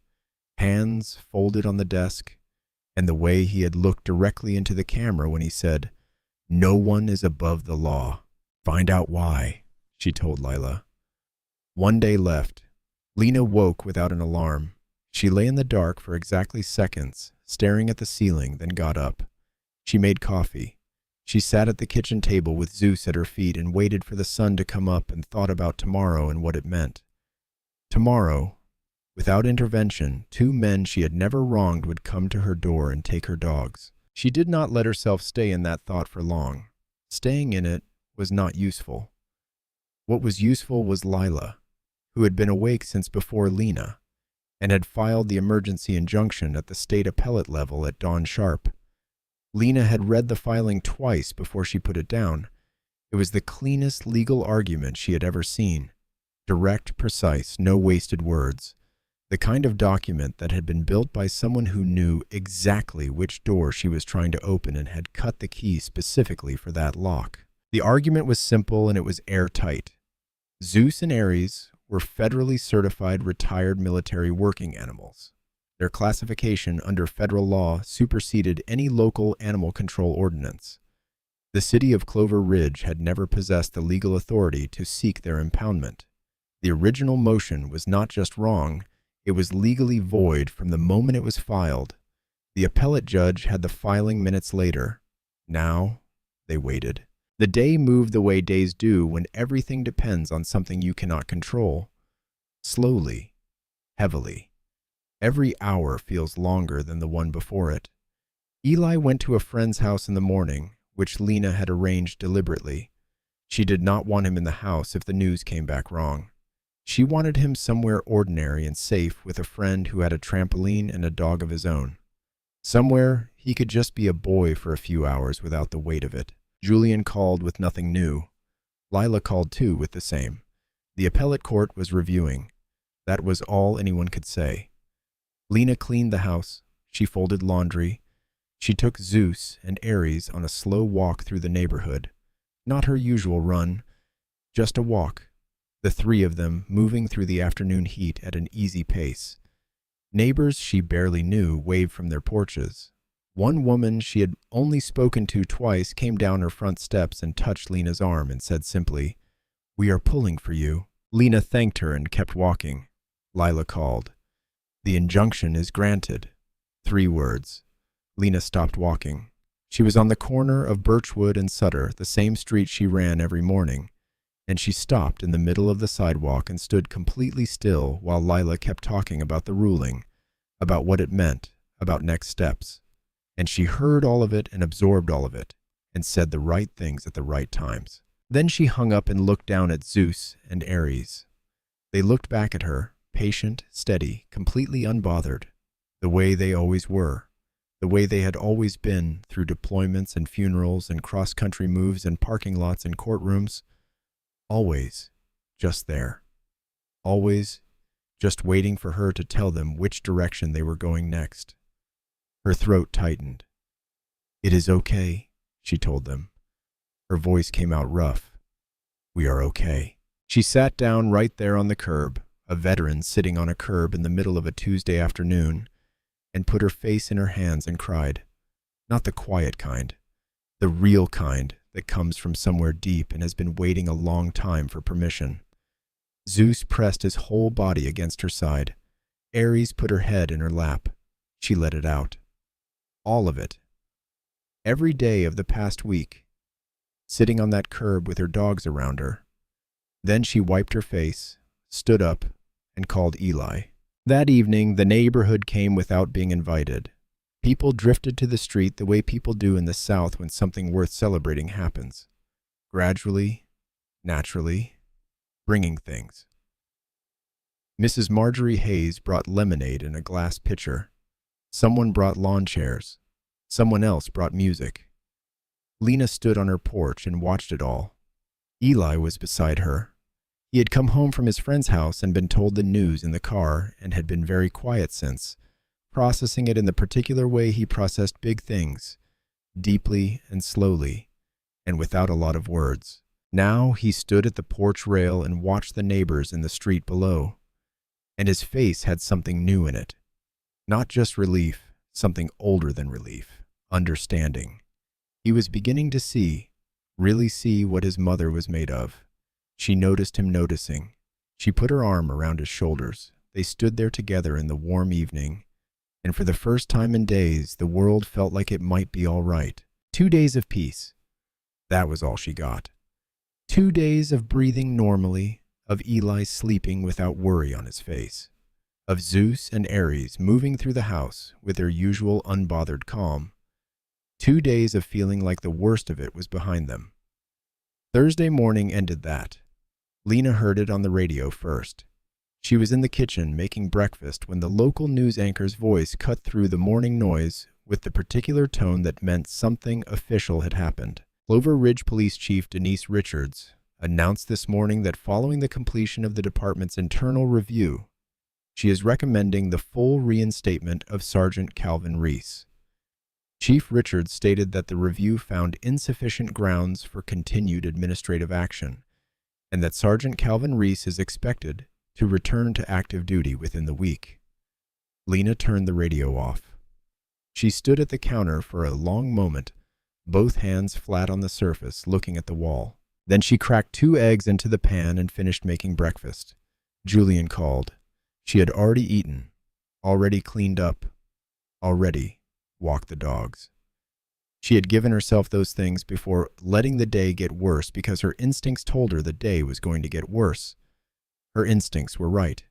hands folded on the desk, and the way he had looked directly into the camera when he said, "No one is above the law. Find out why," she told Lila. One day left. Lena woke without an alarm. She lay in the dark for exactly seconds, staring at the ceiling, then got up. She made coffee. She sat at the kitchen table with Zeus at her feet and waited for the sun to come up and thought about tomorrow and what it meant. Tomorrow, without intervention, two men she had never wronged would come to her door and take her dogs. She did not let herself stay in that thought for long. Staying in it was not useful. What was useful was Lila, who had been awake since before Lena, and had filed the emergency injunction at the state appellate level at dawn sharp. Lena had read the filing twice before she put it down. It was the cleanest legal argument she had ever seen. Direct, precise, no wasted words. The kind of document that had been built by someone who knew exactly which door she was trying to open and had cut the key specifically for that lock. The argument was simple and it was airtight. Zeus and Aries were federally certified retired military working animals. Their classification under federal law superseded any local animal control ordinance. The city of Clover Ridge had never possessed the legal authority to seek their impoundment. The original motion was not just wrong, it was legally void from the moment it was filed. The appellate judge had the filing minutes later. Now, they waited. The day moved the way days do when everything depends on something you cannot control. Slowly, heavily. Every hour feels longer than the one before it. Eli went to a friend's house in the morning, which Lena had arranged deliberately. She did not want him in the house if the news came back wrong. She wanted him somewhere ordinary and safe with a friend who had a trampoline and a dog of his own. Somewhere he could just be a boy for a few hours without the weight of it. Julian called with nothing new. Lila called too with the same. The appellate court was reviewing. That was all anyone could say. Lena cleaned the house. She folded laundry. She took Zeus and Aries on a slow walk through the neighborhood. Not her usual run, just a walk. The three of them moving through the afternoon heat at an easy pace. Neighbors she barely knew waved from their porches. One woman she had only spoken to twice came down her front steps and touched Lena's arm and said simply, "We are pulling for you." Lena thanked her and kept walking. Lila called. "The injunction is granted." 3 words. Lena stopped walking. She was on the corner of Birchwood and Sutter, the same street she ran every morning, and she stopped in the middle of the sidewalk and stood completely still while Lila kept talking about the ruling, about what it meant, about next steps. And she heard all of it and absorbed all of it, and said the right things at the right times. Then she hung up and looked down at Zeus and Aries. They looked back at her, patient, steady, completely unbothered, the way they always were, the way they had always been through deployments and funerals and cross-country moves and parking lots and courtrooms. Always just there. Always just waiting for her to tell them which direction they were going next. Her throat tightened. "It is okay," she told them. Her voice came out rough. "We are okay." She sat down right there on the curb, a veteran sitting on a curb in the middle of a Tuesday afternoon, and put her face in her hands and cried. Not the quiet kind, the real kind that comes from somewhere deep and has been waiting a long time for permission. Zeus pressed his whole body against her side. Aries put her head in her lap. She let it out. All of it. Every day of the past week. sitting on that curb with her dogs around her. Then she wiped her face, stood up, and called Eli. That evening, the neighborhood came without being invited. People drifted to the street the way people do in the South when something worth celebrating happens. Gradually, naturally, bringing things. Mrs. Marjorie Hayes brought lemonade in a glass pitcher. Someone brought lawn chairs. Someone else brought music. Lena stood on her porch and watched it all. Eli was beside her. He had come home from his friend's house and been told the news in the car and had been very quiet since, processing it in the particular way he processed big things, deeply and slowly, and without a lot of words. Now he stood at the porch rail and watched the neighbors in the street below, and his face had something new in it. Not just relief, something older than relief, understanding. He was beginning to see, really see what his mother was made of. She noticed him noticing. She put her arm around his shoulders. They stood there together in the warm evening, and for the first time in days, the world felt like it might be all right. 2 days of peace. That was all she got. 2 days of breathing normally, of Eli sleeping without worry on his face, of Zeus and Aries moving through the house with their usual unbothered calm. 2 days of feeling like the worst of it was behind them. Thursday morning ended that. Lena heard it on the radio first. She was in the kitchen making breakfast when the local news anchor's voice cut through the morning noise with the particular tone that meant something official had happened. Clover Ridge Police Chief Denise Richards announced this morning that following the completion of the department's internal review, she is recommending the full reinstatement of Sergeant Calvin Reese. Chief Richards stated that the review found insufficient grounds for continued administrative action, and that Sergeant Calvin Reese is expected to return to active duty within the week. Lena turned the radio off. She stood at the counter for a long moment, both hands flat on the surface, looking at the wall. Then she cracked 2 eggs into the pan and finished making breakfast. Julian called. She had already eaten, already cleaned up, already walked the dogs. She had given herself those things before letting the day get worse because her instincts told her the day was going to get worse. Her instincts were right.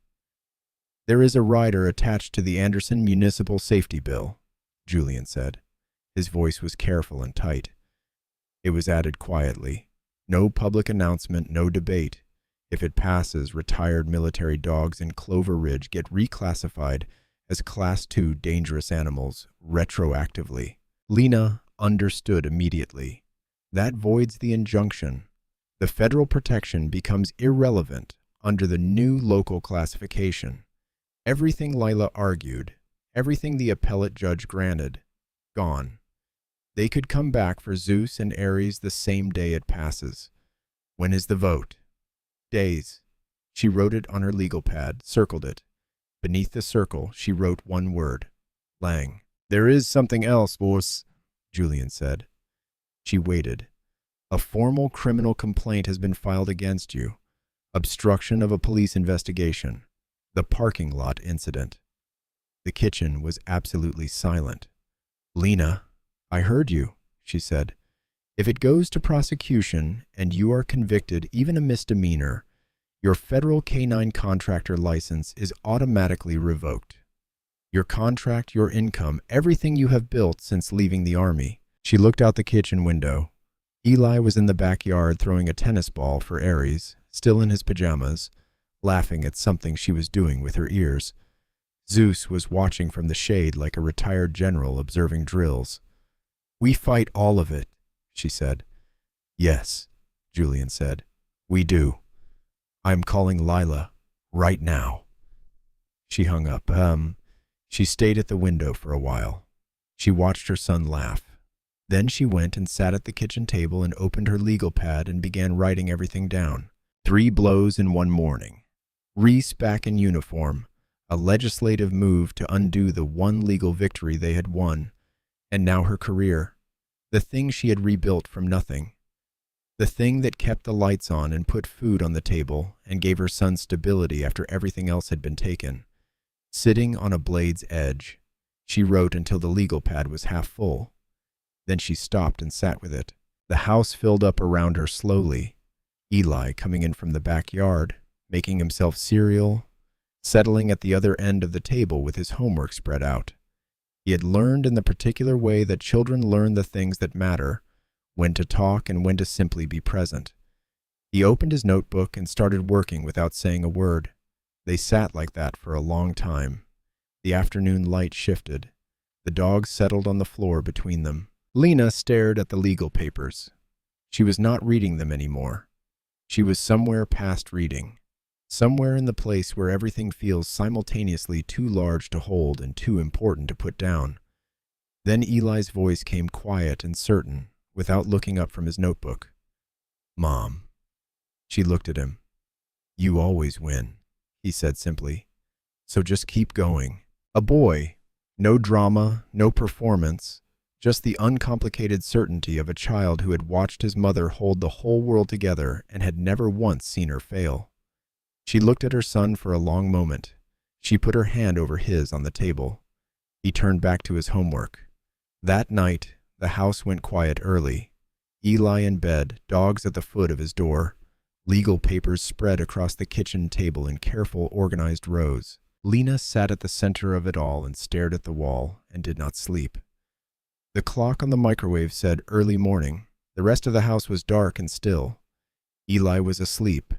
There is a rider attached to the Anderson Municipal Safety Bill, Julian said. His voice was careful and tight. It was added quietly. No public announcement, no debate. If it passes, retired military dogs in Clover Ridge get reclassified as Class 2 dangerous animals retroactively. Lena understood immediately. That voids the injunction. The federal protection becomes irrelevant under the new local classification. Everything Lila argued, everything the appellate judge granted, gone. They could come back for Zeus and Aries the same day it passes. When is the vote? Days. She wrote it on her legal pad, circled it. Beneath the circle, she wrote one word. Lang. There is something else, boss, Julian said. She waited. A formal criminal complaint has been filed against you. Obstruction of a police investigation. The parking lot incident. The kitchen was absolutely silent. Lena, I heard you, she said. If it goes to prosecution and you are convicted, even a misdemeanor, your federal K-9 contractor license is automatically revoked. Your contract, your income, everything you have built since leaving the Army. She looked out the kitchen window. Eli was in the backyard throwing a tennis ball for Aries, still in his pajamas, laughing at something she was doing with her ears. Zeus was watching from the shade like a retired general observing drills. We fight all of it, she said. Yes, Julian said. We do. I'm calling Lila right now. She hung up. She stayed at the window for a while. She watched her son laugh. Then she went and sat at the kitchen table and opened her legal pad and began writing everything down. 3 blows in one morning. Reese back in uniform. A legislative move to undo the one legal victory they had won. And now her career. The thing she had rebuilt from nothing. The thing that kept the lights on and put food on the table and gave her son stability after everything else had been taken. Sitting on a blade's edge, she wrote until the legal pad was half full. Then she stopped and sat with it. The house filled up around her slowly. Eli coming in from the backyard, making himself cereal, settling at the other end of the table with his homework spread out. He had learned in the particular way that children learn the things that matter, when to talk and when to simply be present. He opened his notebook and started working without saying a word. They sat like that for a long time. The afternoon light shifted. The dogs settled on the floor between them. Lena stared at the legal papers. She was not reading them anymore. She was somewhere past reading. Somewhere in the place where everything feels simultaneously too large to hold and too important to put down. Then Eli's voice came quiet and certain, without looking up from his notebook. "Mom." She looked at him. "You always win," he said simply. "So just keep going." A boy. No drama, no performance, just the uncomplicated certainty of a child who had watched his mother hold the whole world together and had never once seen her fail. She looked at her son for a long moment. She put her hand over his on the table. He turned back to his homework. That night, the house went quiet early. Eli in bed, dogs at the foot of his door, legal papers spread across the kitchen table in careful, organized rows. Lena sat at the center of it all and stared at the wall and did not sleep. The clock on the microwave said early morning. The rest of the house was dark and still. Eli was asleep.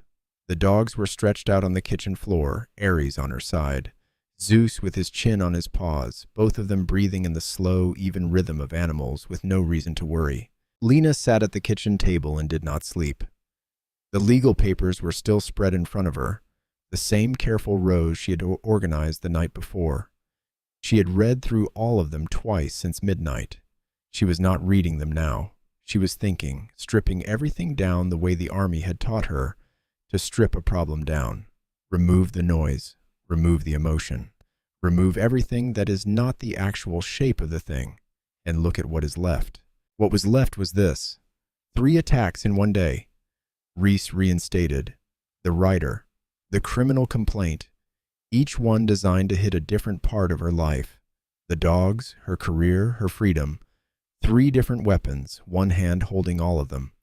The dogs were stretched out on the kitchen floor, Aries on her side, Zeus with his chin on his paws, both of them breathing in the slow, even rhythm of animals with no reason to worry. Lena sat at the kitchen table and did not sleep. The legal papers were still spread in front of her, the same careful rows she had organized the night before. She had read through all of them twice since midnight. She was not reading them now. She was thinking, stripping everything down the way the army had taught her to strip a problem down. Remove the noise, remove the emotion, remove everything that is not the actual shape of the thing, and look at what is left. What was left was this: 3 attacks in one day. Reese reinstated, the writer, the criminal complaint, each one designed to hit a different part of her life. The dogs, her career, her freedom. 3 different weapons, one hand holding all of them.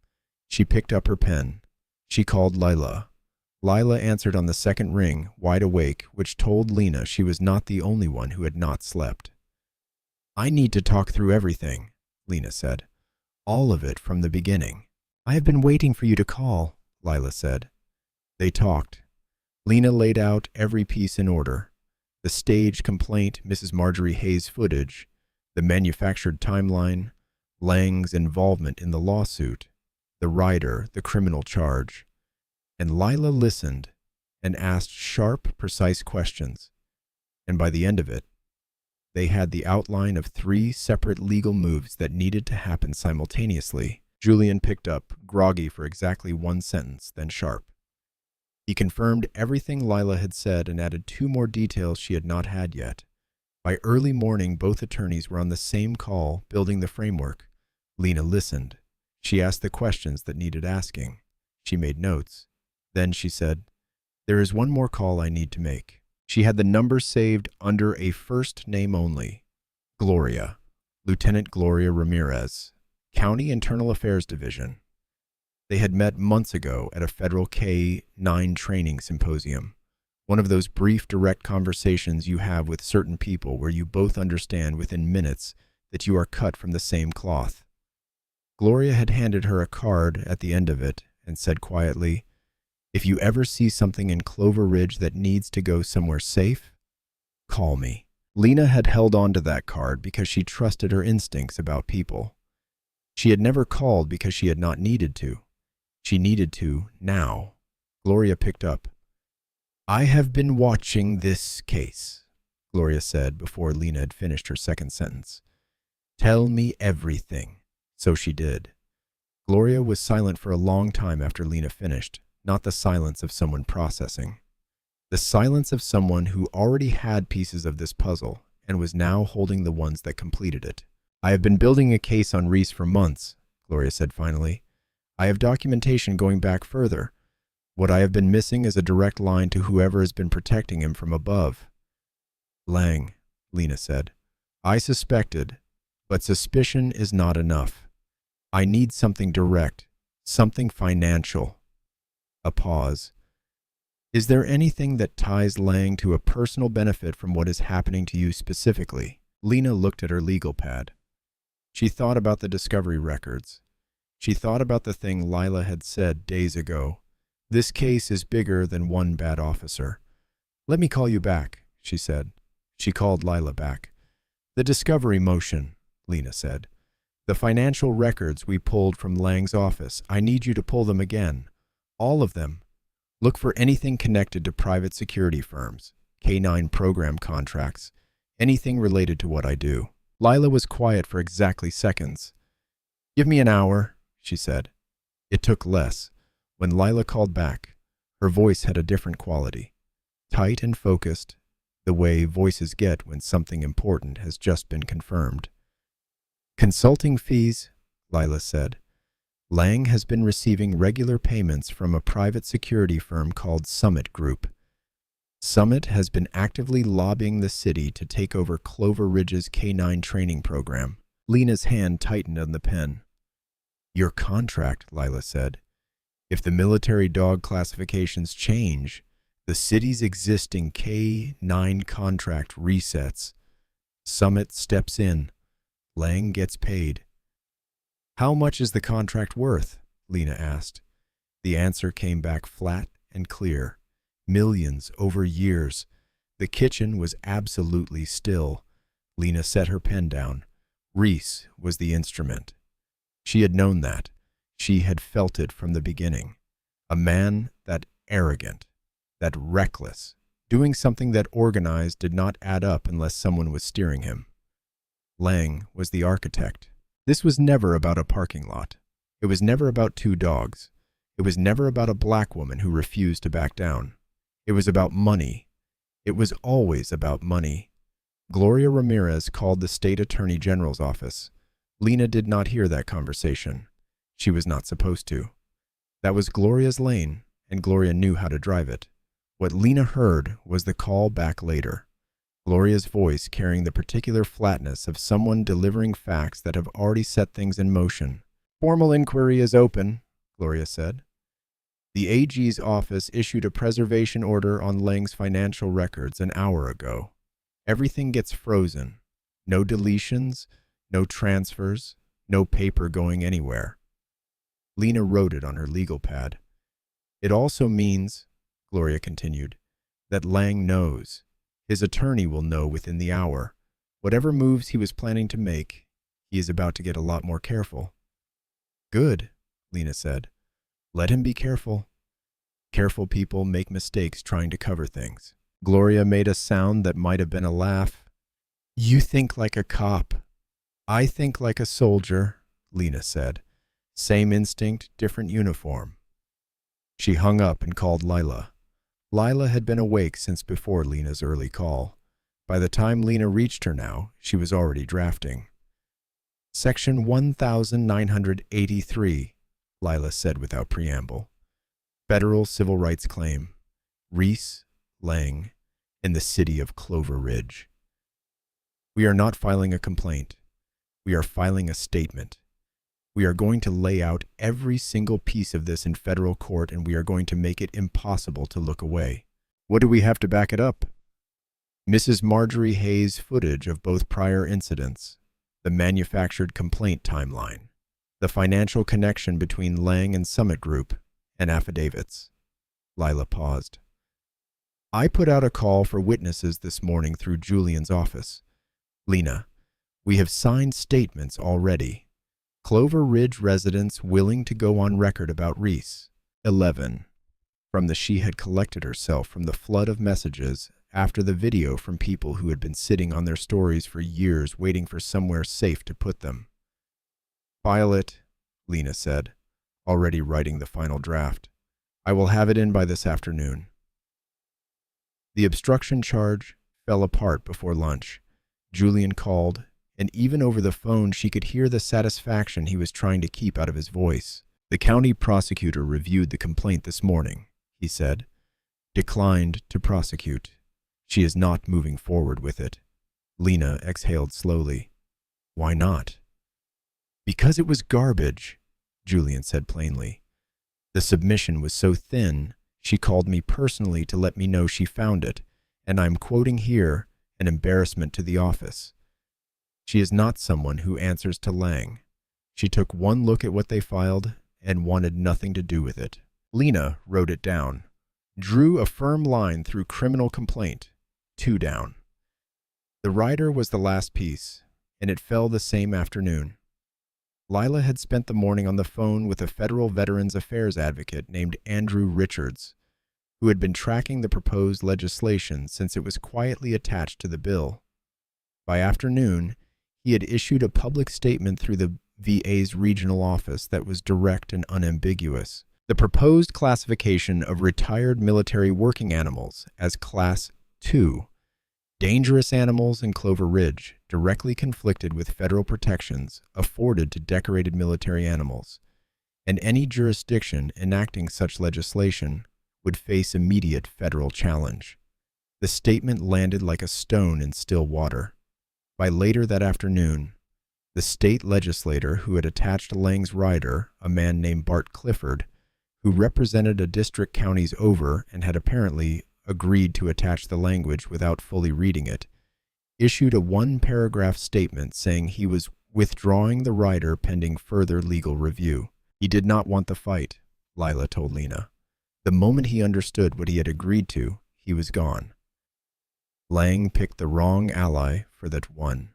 She picked up her pen. She called Lila. Lila answered on the second ring, wide awake, which told Lena she was not the only one who had not slept. "I need to talk through everything," Lena said. "All of it from the beginning." "I have been waiting for you to call," Lila said. They talked. Lena laid out every piece in order. The stage complaint, Mrs. Marjorie Hayes' footage, the manufactured timeline, Lang's involvement in the lawsuit, the writer, the criminal charge. And Lila listened and asked sharp, precise questions. And by the end of it, they had the outline of 3 separate legal moves that needed to happen simultaneously. Julian picked up, groggy for exactly 1 sentence, then sharp. He confirmed everything Lila had said and added 2 more details she had not had yet. By early morning, both attorneys were on the same call, building the framework. Lena listened. She asked the questions that needed asking. She made notes. Then she said, "There is one more call I need to make." She had the number saved under a first name only. Gloria. Lieutenant Gloria Ramirez. County Internal Affairs Division. They had met months ago at a federal K-9 training symposium. One of those brief, direct conversations you have with certain people where you both understand within minutes that you are cut from the same cloth. Gloria had handed her a card at the end of it and said quietly, "If you ever see something in Clover Ridge that needs to go somewhere safe, call me." Lena had held on to that card because she trusted her instincts about people. She had never called because she had not needed to. She needed to now. Gloria picked up. "I have been watching this case," Gloria said before Lena had finished her second sentence. "Tell me everything." So she did. Gloria was silent for a long time after Lena finished, not the silence of someone processing. The silence of someone who already had pieces of this puzzle and was now holding the ones that completed it. "I have been building a case on Reese for months," Gloria said finally. "I have documentation going back further. What I have been missing is a direct line to whoever has been protecting him from above." "Lang," Lena said. "I suspected, but suspicion is not enough. I need something direct, something financial. A pause. Is there anything that ties Lang to a personal benefit from what is happening to you specifically? Lena looked at her legal pad. She thought about the discovery records. She thought about the thing Lila had said days ago. This case is bigger than one bad officer. Let me call you back, she said. She called Lila back. The discovery motion, Lena said. The financial records we pulled from Lang's office. I need you to pull them again. All of them. Look for anything connected to private security firms, K-9 program contracts, anything related to what I do. Lila was quiet for exactly seconds. Give me an hour, she said. It took less. When Lila called back, her voice had a different quality. Tight and focused, the way voices get when something important has just been confirmed. Consulting fees, Lila said. Lang has been receiving regular payments from a private security firm called Summit Group. Summit has been actively lobbying the city to take over Clover Ridge's K-9 training program. Lena's hand tightened on the pen. Your contract, Lila said. If the military dog classifications change, the city's existing K-9 contract resets. Summit steps in. Lang gets paid. How much is the contract worth? Lena asked. The answer came back flat and clear. Millions over years. The kitchen was absolutely still. Lena set her pen down. Reese was the instrument. She had known that. She had felt it from the beginning. A man that arrogant, that reckless, doing something that organized did not add up unless someone was steering him. Lang was the architect. This was never about a parking lot. It was never about two dogs. It was never about a black woman who refused to back down. It was about money. It was always about money. Gloria Ramirez called the state attorney general's office. Lena did not hear that conversation. She was not supposed to. That was Gloria's lane, and Gloria knew how to drive it. What Lena heard was the call back later. Gloria's voice carrying the particular flatness of someone delivering facts that have already set things in motion. Formal inquiry is open, Gloria said. The AG's office issued a preservation order on Lang's financial records an hour ago. Everything gets frozen. No deletions, no transfers, no paper going anywhere. Lena wrote it on her legal pad. It also means, Gloria continued, that Lang knows. His attorney will know within the hour. Whatever moves he was planning to make, he is about to get a lot more careful. Good, Lena said. Let him be careful. Careful people make mistakes trying to cover things. Gloria made a sound that might have been a laugh. You think like a cop. I think like a soldier, Lena said. Same instinct, different uniform. She hung up and called Lila. Lila had been awake since before Lena's early call. By the time Lena reached her now, she was already drafting. Section 1983, Lila said without preamble. Federal Civil Rights Claim. Reese, Lang, in the city of Clover Ridge. We are not filing a complaint. We are filing a statement. We are going to lay out every single piece of this in federal court, and we are going to make it impossible to look away. What do we have to back it up? Mrs. Marjorie Hayes' footage of both prior incidents, the manufactured complaint timeline, the financial connection between Lang and Summit Group, and affidavits. Lila paused. I put out a call for witnesses this morning through Julian's office. Lena, we have signed statements already. Clover Ridge residents willing to go on record about Reese. 11. From the she had collected herself from the flood of messages after the video from people who had been sitting on their stories for years waiting for somewhere safe to put them. File it, Lena said, already writing the final draft. I will have it in by this afternoon. The obstruction charge fell apart before lunch. Julian called, and even over the phone she could hear the satisfaction he was trying to keep out of his voice. The county prosecutor reviewed the complaint this morning, he said. Declined to prosecute. She is not moving forward with it. Lena exhaled slowly. Why not? Because it was garbage, Julian said plainly. The submission was so thin, she called me personally to let me know she found it, and I'm quoting here, an embarrassment to the office. She is not someone who answers to Lang. She took one look at what they filed and wanted nothing to do with it. Lena wrote it down, drew a firm line through criminal complaint, 2 down. The rider was the last piece, and it fell the same afternoon. Lila had spent the morning on the phone with a federal Veterans Affairs advocate named Andrew Richards, who had been tracking the proposed legislation since it was quietly attached to the bill. By afternoon, he had issued a public statement through the VA's regional office that was direct and unambiguous. The proposed classification of retired military working animals as Class 2, dangerous animals in Clover Ridge, directly conflicted with federal protections afforded to decorated military animals, and any jurisdiction enacting such legislation would face immediate federal challenge. The statement landed like a stone in still water. By later that afternoon, the state legislator who had attached Lang's rider, a man named Bart Clifford, who represented a district counties over and had apparently agreed to attach the language without fully reading it, issued a 1-paragraph statement saying he was withdrawing the rider pending further legal review. He did not want the fight, Lila told Lena. The moment he understood what he had agreed to, he was gone. Lang picked the wrong ally for that one.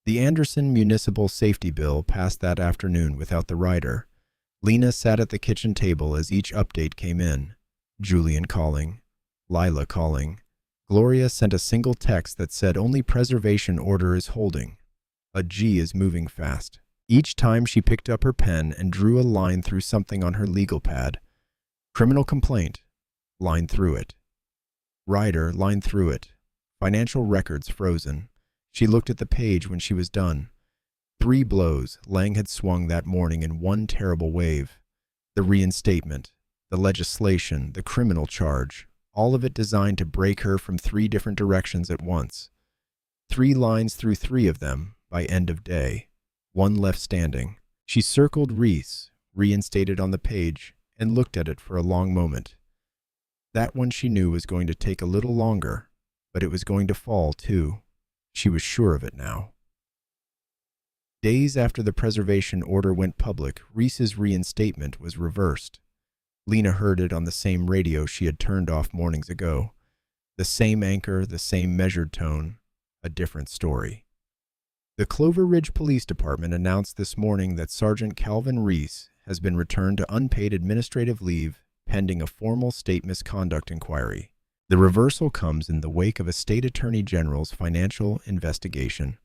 The Anderson Municipal Safety Bill passed that afternoon without the rider. Lena sat at the kitchen table as each update came in. Julian calling, Lila calling. Gloria sent a single text that said only preservation order is holding. A G is moving fast. Each time she picked up her pen and drew a line through something on her legal pad. Criminal complaint, line through it. Rider, line through it. Financial records frozen. She looked at the page when she was done. 3 blows Lang had swung that morning in one terrible wave. The reinstatement, the legislation, the criminal charge, all of it designed to break her from 3 different directions at once. 3 lines through 3 of them by end of day. 1 left standing. She circled Reese, reinstated on the page, and looked at it for a long moment. That one she knew was going to take a little longer, but it was going to fall too. She was sure of it now. Days after the preservation order went public, Reese's reinstatement was reversed. Lena heard it on the same radio she had turned off mornings ago. The same anchor, the same measured tone, a different story. The Clover Ridge Police Department announced this morning that Sergeant Calvin Reese has been returned to unpaid administrative leave pending a formal state misconduct inquiry. The reversal comes in the wake of a state attorney general's financial investigation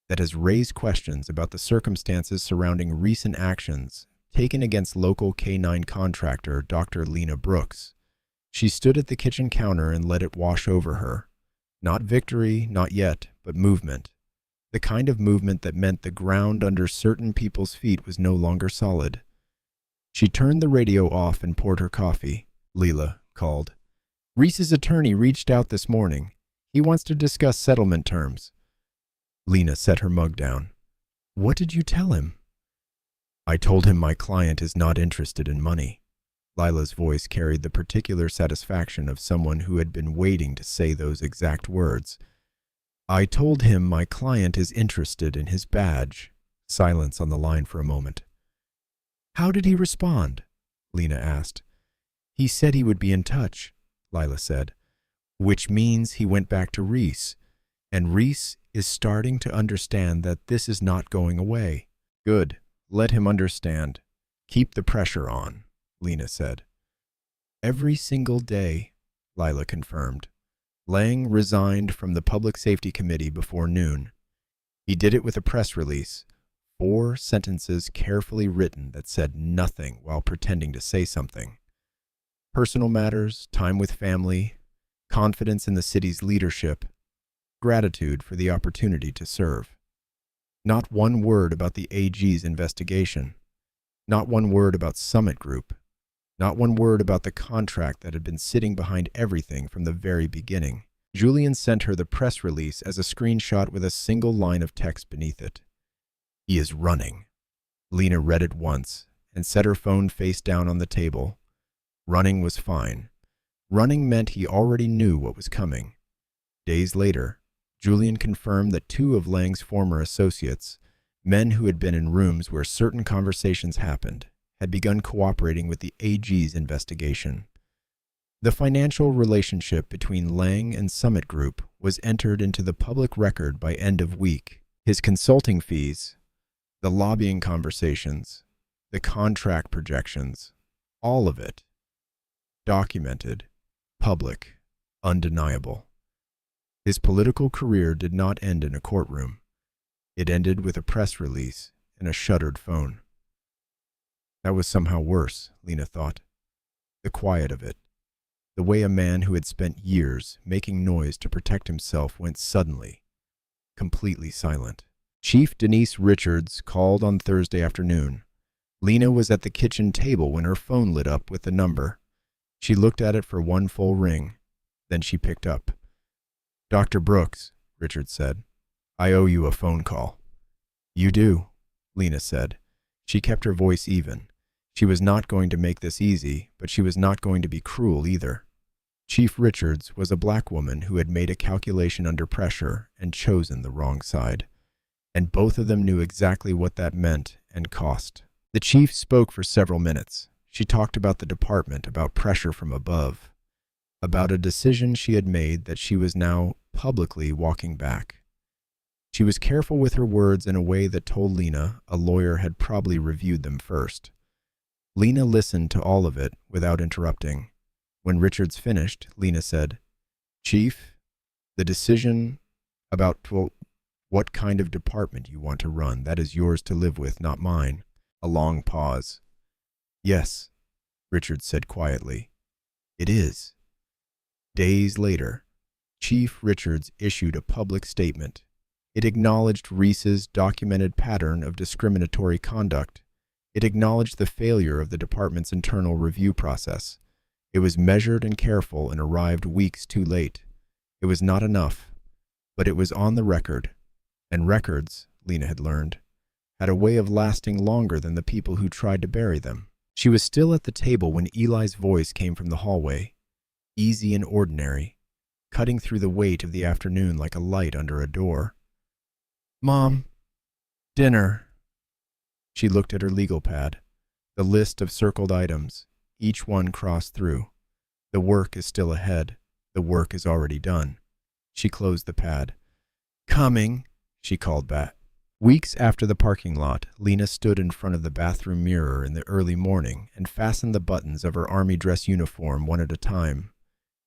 that has raised questions about the circumstances surrounding recent actions taken against local K-9 contractor Dr. Lena Brooks. She stood at the kitchen counter and let it wash over her. Not victory, not yet, but movement. The kind of movement that meant the ground under certain people's feet was no longer solid. She turned the radio off and poured her coffee. Leela called. Reese's attorney reached out this morning. He wants to discuss settlement terms. Lena set her mug down. What did you tell him? I told him my client is not interested in money. Lila's voice carried the particular satisfaction of someone who had been waiting to say those exact words. I told him my client is interested in his badge. Silence on the line for a moment. How did he respond? Lena asked. He said he would be in touch, Lila said, which means he went back to Reese, and Reese is starting to understand that this is not going away. Good. Let him understand. Keep the pressure on, Lena said. Every single day, Lila confirmed. Lang resigned from the Public Safety Committee before noon. He did it with a press release, 4 sentences carefully written that said nothing while pretending to say something. Personal matters, time with family, confidence in the city's leadership, gratitude for the opportunity to serve. Not one word about the AG's investigation. Not one word about Summit Group. Not one word about the contract that had been sitting behind everything from the very beginning. Julian sent her the press release as a screenshot with a single line of text beneath it. He is running. Lena read it once and set her phone face down on the table. Running was fine. Running meant he already knew what was coming. Days later, Julian confirmed that two of Lang's former associates, men who had been in rooms where certain conversations happened, had begun cooperating with the AG's investigation. The financial relationship between Lang and Summit Group was entered into the public record by end of week. His consulting fees, the lobbying conversations, the contract projections, all of it, documented, public, undeniable. His political career did not end in a courtroom. It ended with a press release and a shuttered phone. That was somehow worse, Lena thought. The quiet of it. The way a man who had spent years making noise to protect himself went suddenly, completely silent. Chief Denise Richards called on Thursday afternoon. Lena was at the kitchen table when her phone lit up with the number. She looked at it for one full ring. Then she picked up. "Dr. Brooks," Richards said, "I owe you a phone call." "You do," Lena said. She kept her voice even. She was not going to make this easy, but she was not going to be cruel either. Chief Richards was a black woman who had made a calculation under pressure and chosen the wrong side. And both of them knew exactly what that meant and cost. The chief spoke for several minutes. She talked about the department, about pressure from above, about a decision she had made that she was now publicly walking back. She was careful with her words in a way that told Lena a lawyer had probably reviewed them first. Lena listened to all of it without interrupting. When Richards finished, Lena said, "Chief, the decision about what kind of department you want to run, that is yours to live with, not mine." A long pause. "Yes," Richards said quietly. "It is." Days later, Chief Richards issued a public statement. It acknowledged Reese's documented pattern of discriminatory conduct. It acknowledged the failure of the department's internal review process. It was measured and careful and arrived weeks too late. It was not enough, but it was on the record. And records, Lena had learned, had a way of lasting longer than the people who tried to bury them. She was still at the table when Eli's voice came from the hallway, easy and ordinary, cutting through the weight of the afternoon like a light under a door. "Mom, dinner." She looked at her legal pad, the list of circled items, each one crossed through. The work is still ahead. The work is already done. She closed the pad. "Coming," she called back. Weeks after the parking lot, Lena stood in front of the bathroom mirror in the early morning and fastened the buttons of her army dress uniform one at a time.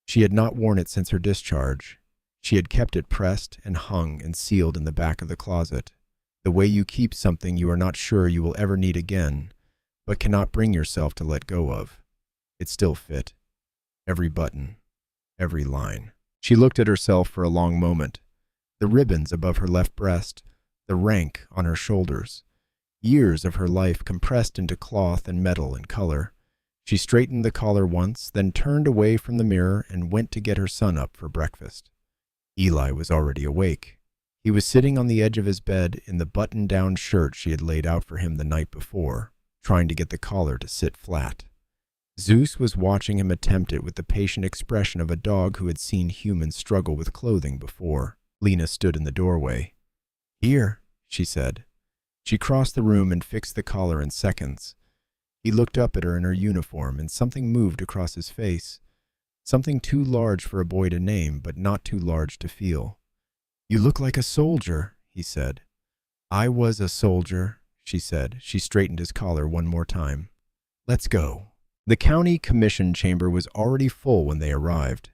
She had not worn it since her discharge. She had kept it pressed and hung and sealed in the back of the closet, the way you keep something you are not sure you will ever need again, but cannot bring yourself to let go of. It still fit. Every button, every line. She looked at herself for a long moment. The ribbons above her left breast, the rank on her shoulders. Years of her life compressed into cloth and metal and color. She straightened the collar once, then turned away from the mirror and went to get her son up for breakfast. Eli was already awake. He was sitting on the edge of his bed in the button-down shirt she had laid out for him the night before, trying to get the collar to sit flat. Zeus was watching him attempt it with the patient expression of a dog who had seen humans struggle with clothing before. Lena stood in the doorway. "Here," she said. She crossed the room and fixed the collar in seconds. He looked up at her in her uniform, and something moved across his face. Something too large for a boy to name, but not too large to feel. "You look like a soldier," he said. "I was a soldier," she said. She straightened his collar one more time. "Let's go." The county commission chamber was already full when they arrived.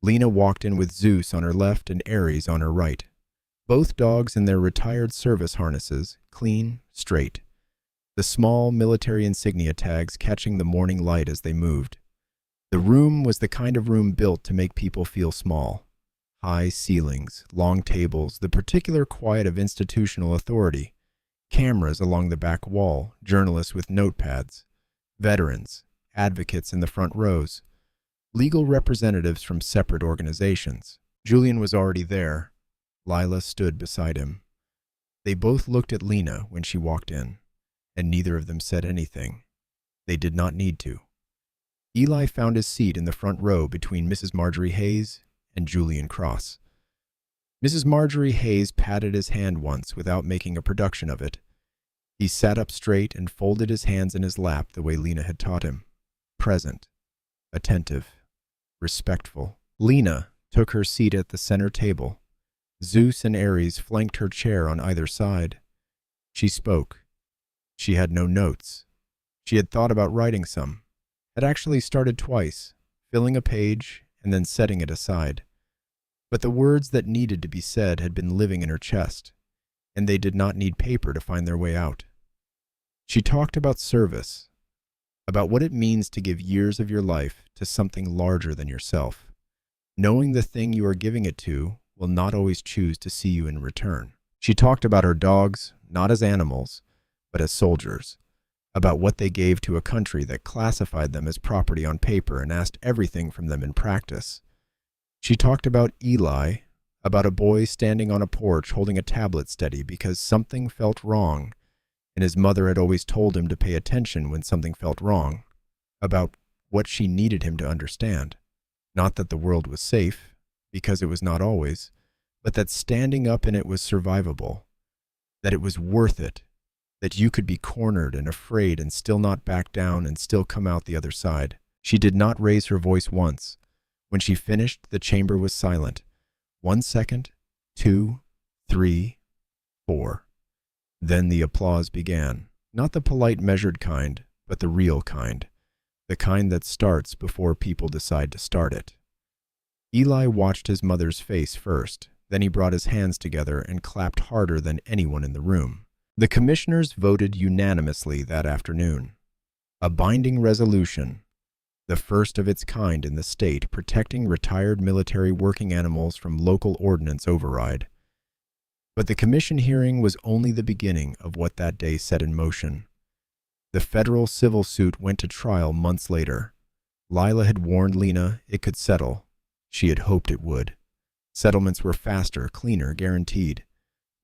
Lena walked in with Zeus on her left and Aries on her right. Both dogs in their retired service harnesses, clean, straight. The small military insignia tags catching the morning light as they moved. The room was the kind of room built to make people feel small. High ceilings, long tables, the particular quiet of institutional authority. Cameras along the back wall, journalists with notepads. Veterans, advocates in the front rows. Legal representatives from separate organizations. Julian was already there. Lila stood beside him. They both looked at Lena when she walked in, and neither of them said anything. They did not need to. Eli found his seat in the front row between Mrs. Marjorie Hayes and Julian Cross. Mrs. Marjorie Hayes patted his hand once without making a production of it. He sat up straight and folded his hands in his lap the way Lena had taught him. Present, attentive, respectful. Lena took her seat at the center table. Zeus and Aries flanked her chair on either side. She spoke. She had no notes. She had thought about writing some, had actually started twice, filling a page and then setting it aside. But the words that needed to be said had been living in her chest, and they did not need paper to find their way out. She talked about service, about what it means to give years of your life to something larger than yourself, knowing the thing you are giving it to will not always choose to see you in return. She talked about her dogs, not as animals, but as soldiers, about what they gave to a country that classified them as property on paper and asked everything from them in practice. She talked about Eli, about a boy standing on a porch holding a tablet steady because something felt wrong, and his mother had always told him to pay attention when something felt wrong, about what she needed him to understand. Not that the world was safe, because it was not always, but that standing up in it was survivable, that it was worth it, that you could be cornered and afraid and still not back down and still come out the other side. She did not raise her voice once. When she finished, the chamber was silent. 1 second, 2, 3, 4. Then the applause began. Not the polite, measured kind, but the real kind. The kind that starts before people decide to start it. Eli watched his mother's face first. Then he brought his hands together and clapped harder than anyone in the room. The commissioners voted unanimously that afternoon. A binding resolution, the first of its kind in the state, protecting retired military working animals from local ordinance override. But the commission hearing was only the beginning of what that day set in motion. The federal civil suit went to trial months later. Lila had warned Lena it could settle. She had hoped it would. Settlements were faster, cleaner, guaranteed.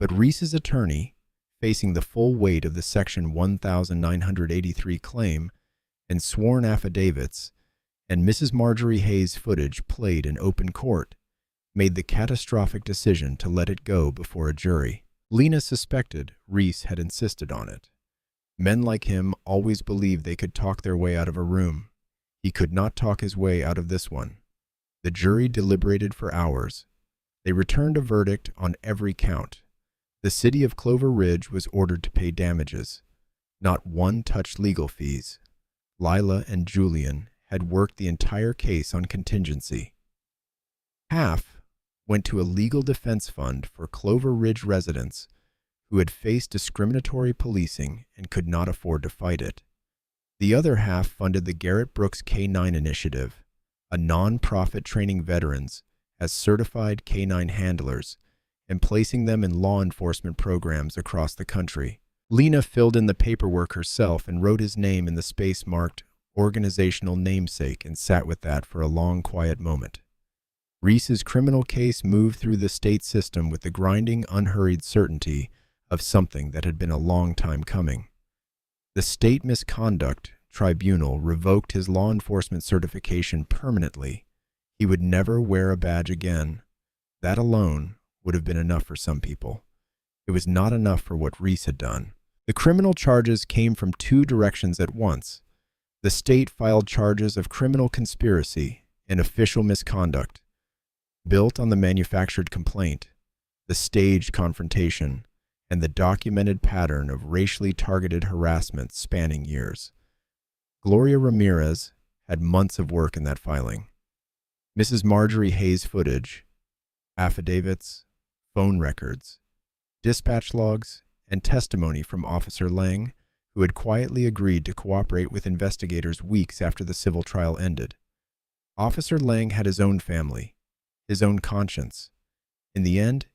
But Reese's attorney, facing the full weight of the Section 1983 claim and sworn affidavits, and Mrs. Marjorie Hayes' footage played in open court, made the catastrophic decision to let it go before a jury. Lena suspected Reese had insisted on it. Men like him always believed they could talk their way out of a room. He could not talk his way out of this one. The jury deliberated for hours. They returned a verdict on every count. The city of Clover Ridge was ordered to pay damages. Not one touched legal fees. Lila and Julian had worked the entire case on contingency. Half went to a legal defense fund for Clover Ridge residents who had faced discriminatory policing and could not afford to fight it. The other half funded the Garrett Brooks K-9 Initiative, a non-profit training veterans as certified K-9 handlers and placing them in law enforcement programs across the country. Lena filled in the paperwork herself and wrote his name in the space marked organizational namesake and sat with that for a long, quiet moment. Reese's criminal case moved through the state system with the grinding, unhurried certainty of something that had been a long time coming. The State Misconduct Tribunal revoked his law enforcement certification permanently. He would never wear a badge again. That alone would have been enough for some people. It was not enough for what Reese had done. The criminal charges came from two directions at once. The state filed charges of criminal conspiracy and official misconduct, built on the manufactured complaint, the staged confrontation, and the documented pattern of racially targeted harassment spanning years. Gloria Ramirez had months of work in that filing. Mrs. Marjorie Hayes' footage, affidavits, phone records, dispatch logs, and testimony from Officer Lang, who had quietly agreed to cooperate with investigators weeks after the civil trial ended. Officer Lang had his own family, his own conscience. In the end,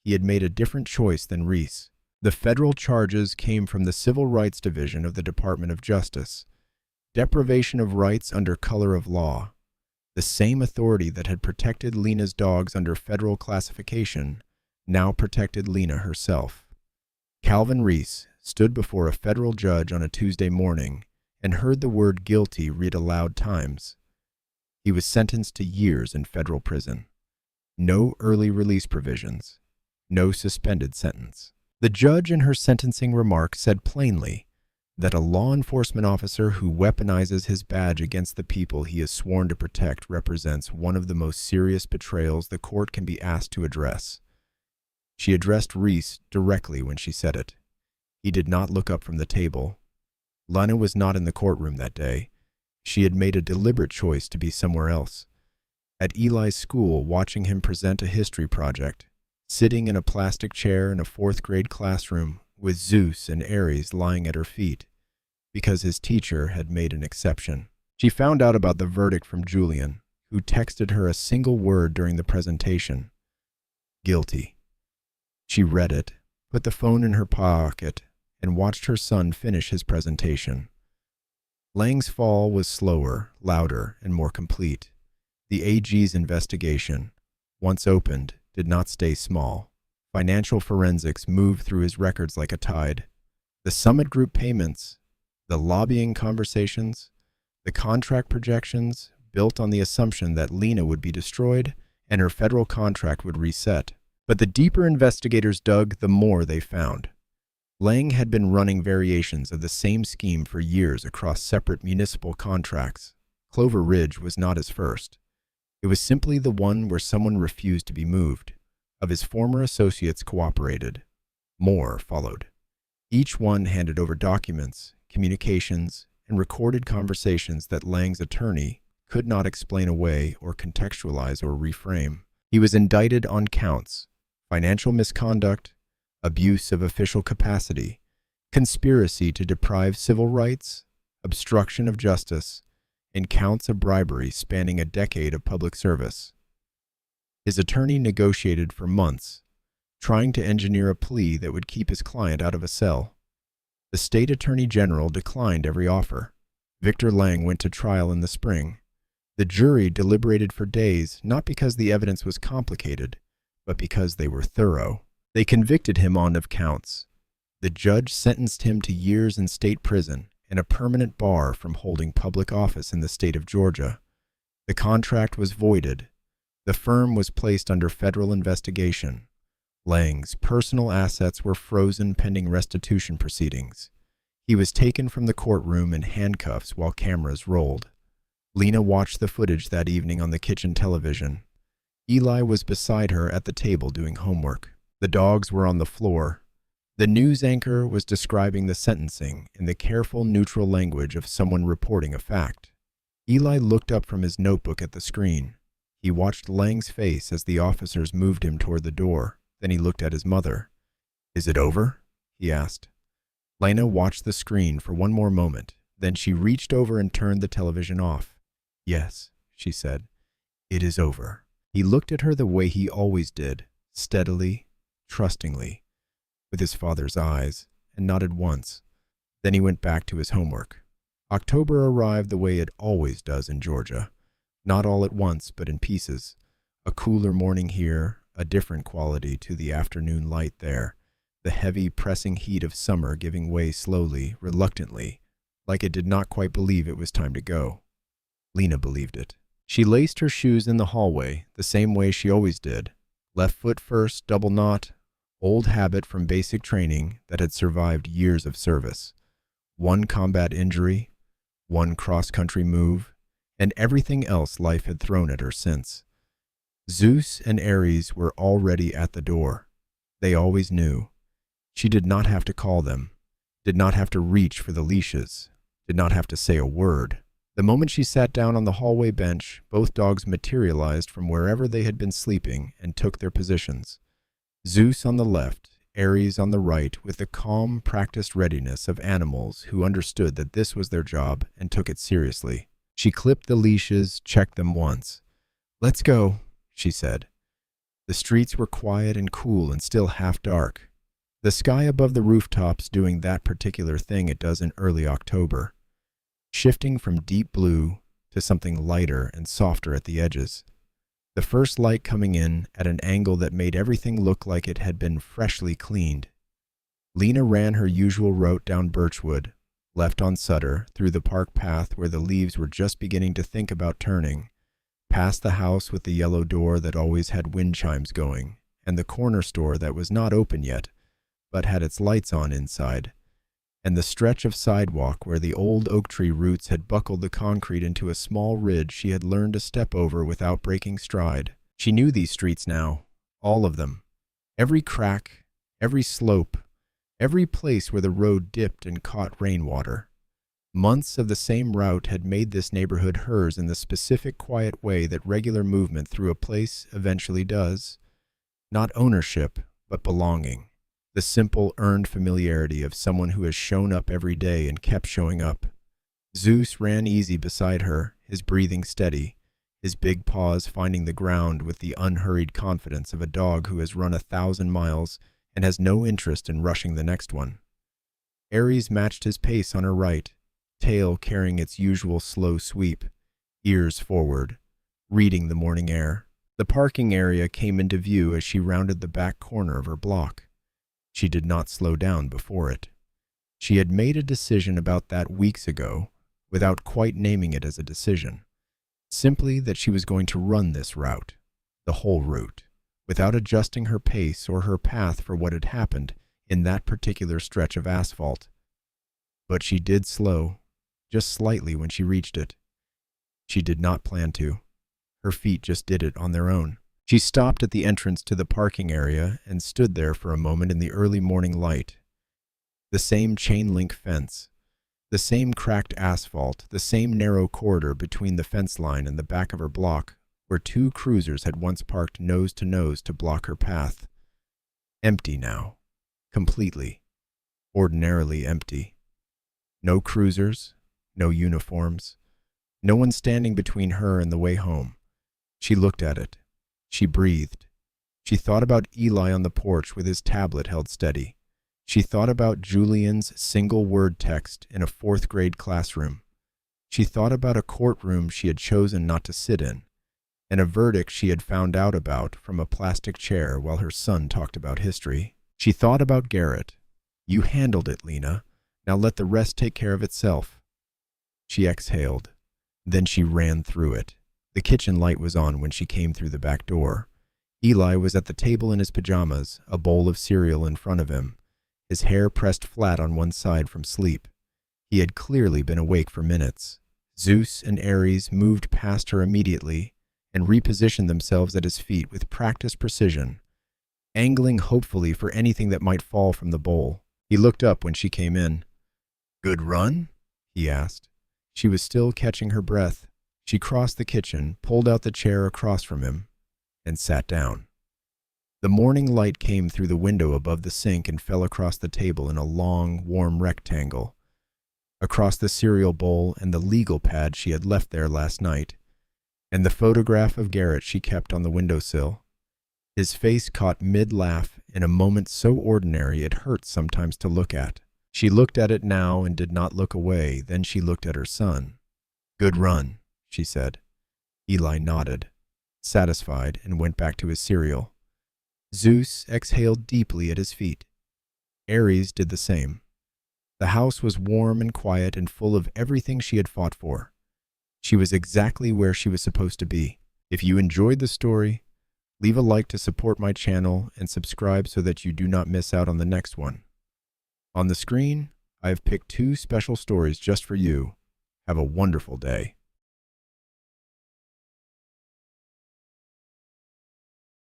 he had made a different choice than Reese. The federal charges came from the Civil Rights Division of the Department of Justice. Deprivation of rights under color of law. The same authority that had protected Lena's dogs under federal classification now protected Lena herself. Calvin Reese stood before a federal judge on a Tuesday morning and heard the word guilty read aloud times. He was sentenced to years in federal prison. No early release provisions. No suspended sentence. The judge in her sentencing remarks said plainly that a law enforcement officer who weaponizes his badge against the people he is sworn to protect represents one of the most serious betrayals the court can be asked to address. She addressed Reese directly when she said it. He did not look up from the table. Lena was not in the courtroom that day. She had made a deliberate choice to be somewhere else. At Eli's school, watching him present a history project, sitting in a plastic chair in a fourth-grade classroom with Zeus and Aries lying at her feet, because his teacher had made an exception. She found out about the verdict from Julian, who texted her a single word during the presentation: guilty. She read it, put the phone in her pocket, and watched her son finish his presentation. Lang's fall was slower, louder, and more complete. The AG's investigation, once opened, did not stay small. Financial forensics moved through his records like a tide. The Summit Group payments, the lobbying conversations, the contract projections built on the assumption that Lena would be destroyed and her federal contract would reset. But the deeper investigators dug, the more they found. Lang had been running variations of the same scheme for years across separate municipal contracts. Clover Ridge was not his first. It was simply the one where someone refused to be moved. Of his former associates cooperated. More followed. Each one handed over documents, communications, and recorded conversations that Lang's attorney could not explain away or contextualize or reframe. He was indicted on counts: financial misconduct, abuse of official capacity, conspiracy to deprive civil rights, obstruction of justice, and counts of bribery spanning a decade of public service. His attorney negotiated for months, trying to engineer a plea that would keep his client out of a cell. The state attorney general declined every offer. Victor Lang went to trial in the spring. The jury deliberated for days, not because the evidence was complicated, but because they were thorough. They convicted him on of counts. The judge sentenced him to years in state prison and a permanent bar from holding public office in the state of Georgia. The contract was voided. The firm was placed under federal investigation. Lang's personal assets were frozen pending restitution proceedings. He was taken from the courtroom in handcuffs while cameras rolled. Lena watched the footage that evening on the kitchen television. Eli was beside her at the table doing homework. The dogs were on the floor. The news anchor was describing the sentencing in the careful, neutral language of someone reporting a fact. Eli looked up from his notebook at the screen. He watched Lang's face as the officers moved him toward the door. Then he looked at his mother. "Is it over?" he asked. Lena watched the screen for one more moment. Then she reached over and turned the television off. "Yes," she said. "It is over." He looked at her the way he always did, steadily, trustingly, with his father's eyes, and nodded once. Then he went back to his homework. October arrived the way it always does in Georgia. Not all at once, but in pieces. A cooler morning here, a different quality to the afternoon light there, the heavy, pressing heat of summer giving way slowly, reluctantly, like it did not quite believe it was time to go. Lena believed it. She laced her shoes in the hallway, the same way she always did. Left foot first, double knot, old habit from basic training that had survived years of service. One combat injury, one cross-country move, and everything else life had thrown at her since. Zeus and Aries were already at the door. They always knew. She did not have to call them, did not have to reach for the leashes, did not have to say a word. The moment she sat down on the hallway bench, both dogs materialized from wherever they had been sleeping and took their positions. Zeus on the left, Aries on the right, with the calm, practiced readiness of animals who understood that this was their job and took it seriously. She clipped the leashes, checked them once. "Let's go," she said. The streets were quiet and cool and still half dark. The sky above the rooftops doing that particular thing it does in early October, shifting from deep blue to something lighter and softer at the edges. The first light coming in at an angle that made everything look like it had been freshly cleaned. Lena ran her usual route down Birchwood, left on Sutter, through the park path where the leaves were just beginning to think about turning, past the house with the yellow door that always had wind chimes going, and the corner store that was not open yet, but had its lights on inside, and the stretch of sidewalk where the old oak tree roots had buckled the concrete into a small ridge she had learned to step over without breaking stride. She knew these streets now, all of them, every crack, every slope, every place where the road dipped and caught rainwater. Months of the same route had made this neighborhood hers in the specific quiet way that regular movement through a place eventually does. Not ownership, but belonging. The simple, earned familiarity of someone who has shown up every day and kept showing up. Zeus ran easy beside her, his breathing steady, his big paws finding the ground with the unhurried confidence of a dog who has run 1,000 miles and has no interest in rushing the next one. Aries matched his pace on her right, tail carrying its usual slow sweep, ears forward, reading the morning air. The parking area came into view as she rounded the back corner of her block. She did not slow down before it. She had made a decision about that weeks ago, without quite naming it as a decision. Simply that she was going to run this route, the whole route, without adjusting her pace or her path for what had happened in that particular stretch of asphalt. But she did slow, just slightly when she reached it. She did not plan to. Her feet just did it on their own. She stopped at the entrance to the parking area and stood there for a moment in the early morning light. The same chain-link fence, the same cracked asphalt, the same narrow corridor between the fence line and the back of her block, where 2 cruisers had once parked nose to nose to block her path. Empty now. Completely. Ordinarily empty. No cruisers, no uniforms, no one standing between her and the way home. She looked at it. She breathed. She thought about Eli on the porch with his tablet held steady. She thought about Julian's single-word text in a 4th grade classroom. She thought about a courtroom she had chosen not to sit in, and a verdict she had found out about from a plastic chair while her son talked about history. She thought about Garrett. You handled it, Lena. Now let the rest take care of itself. She exhaled. Then she ran through it. The kitchen light was on when she came through the back door. Eli was at the table in his pajamas, a bowl of cereal in front of him, his hair pressed flat on one side from sleep. He had clearly been awake for minutes. Zeus and Aries moved past her immediately and repositioned themselves at his feet with practiced precision, angling hopefully for anything that might fall from the bowl. He looked up when she came in. "Good run?" he asked. She was still catching her breath. She crossed the kitchen, pulled out the chair across from him, and sat down. The morning light came through the window above the sink and fell across the table in a long, warm rectangle, across the cereal bowl and the legal pad she had left there last night, and the photograph of Garrett she kept on the windowsill. His face caught mid-laugh in a moment so ordinary it hurt sometimes to look at. She looked at it now and did not look away. Then she looked at her son. "Good run," she said. Eli nodded, satisfied, and went back to his cereal. Zeus exhaled deeply at his feet. Aries did the same. The house was warm and quiet and full of everything she had fought for. She was exactly where she was supposed to be. If you enjoyed the story, leave a like to support my channel and subscribe so that you do not miss out on the next one. On the screen, I have picked 2 special stories just for you. Have a wonderful day.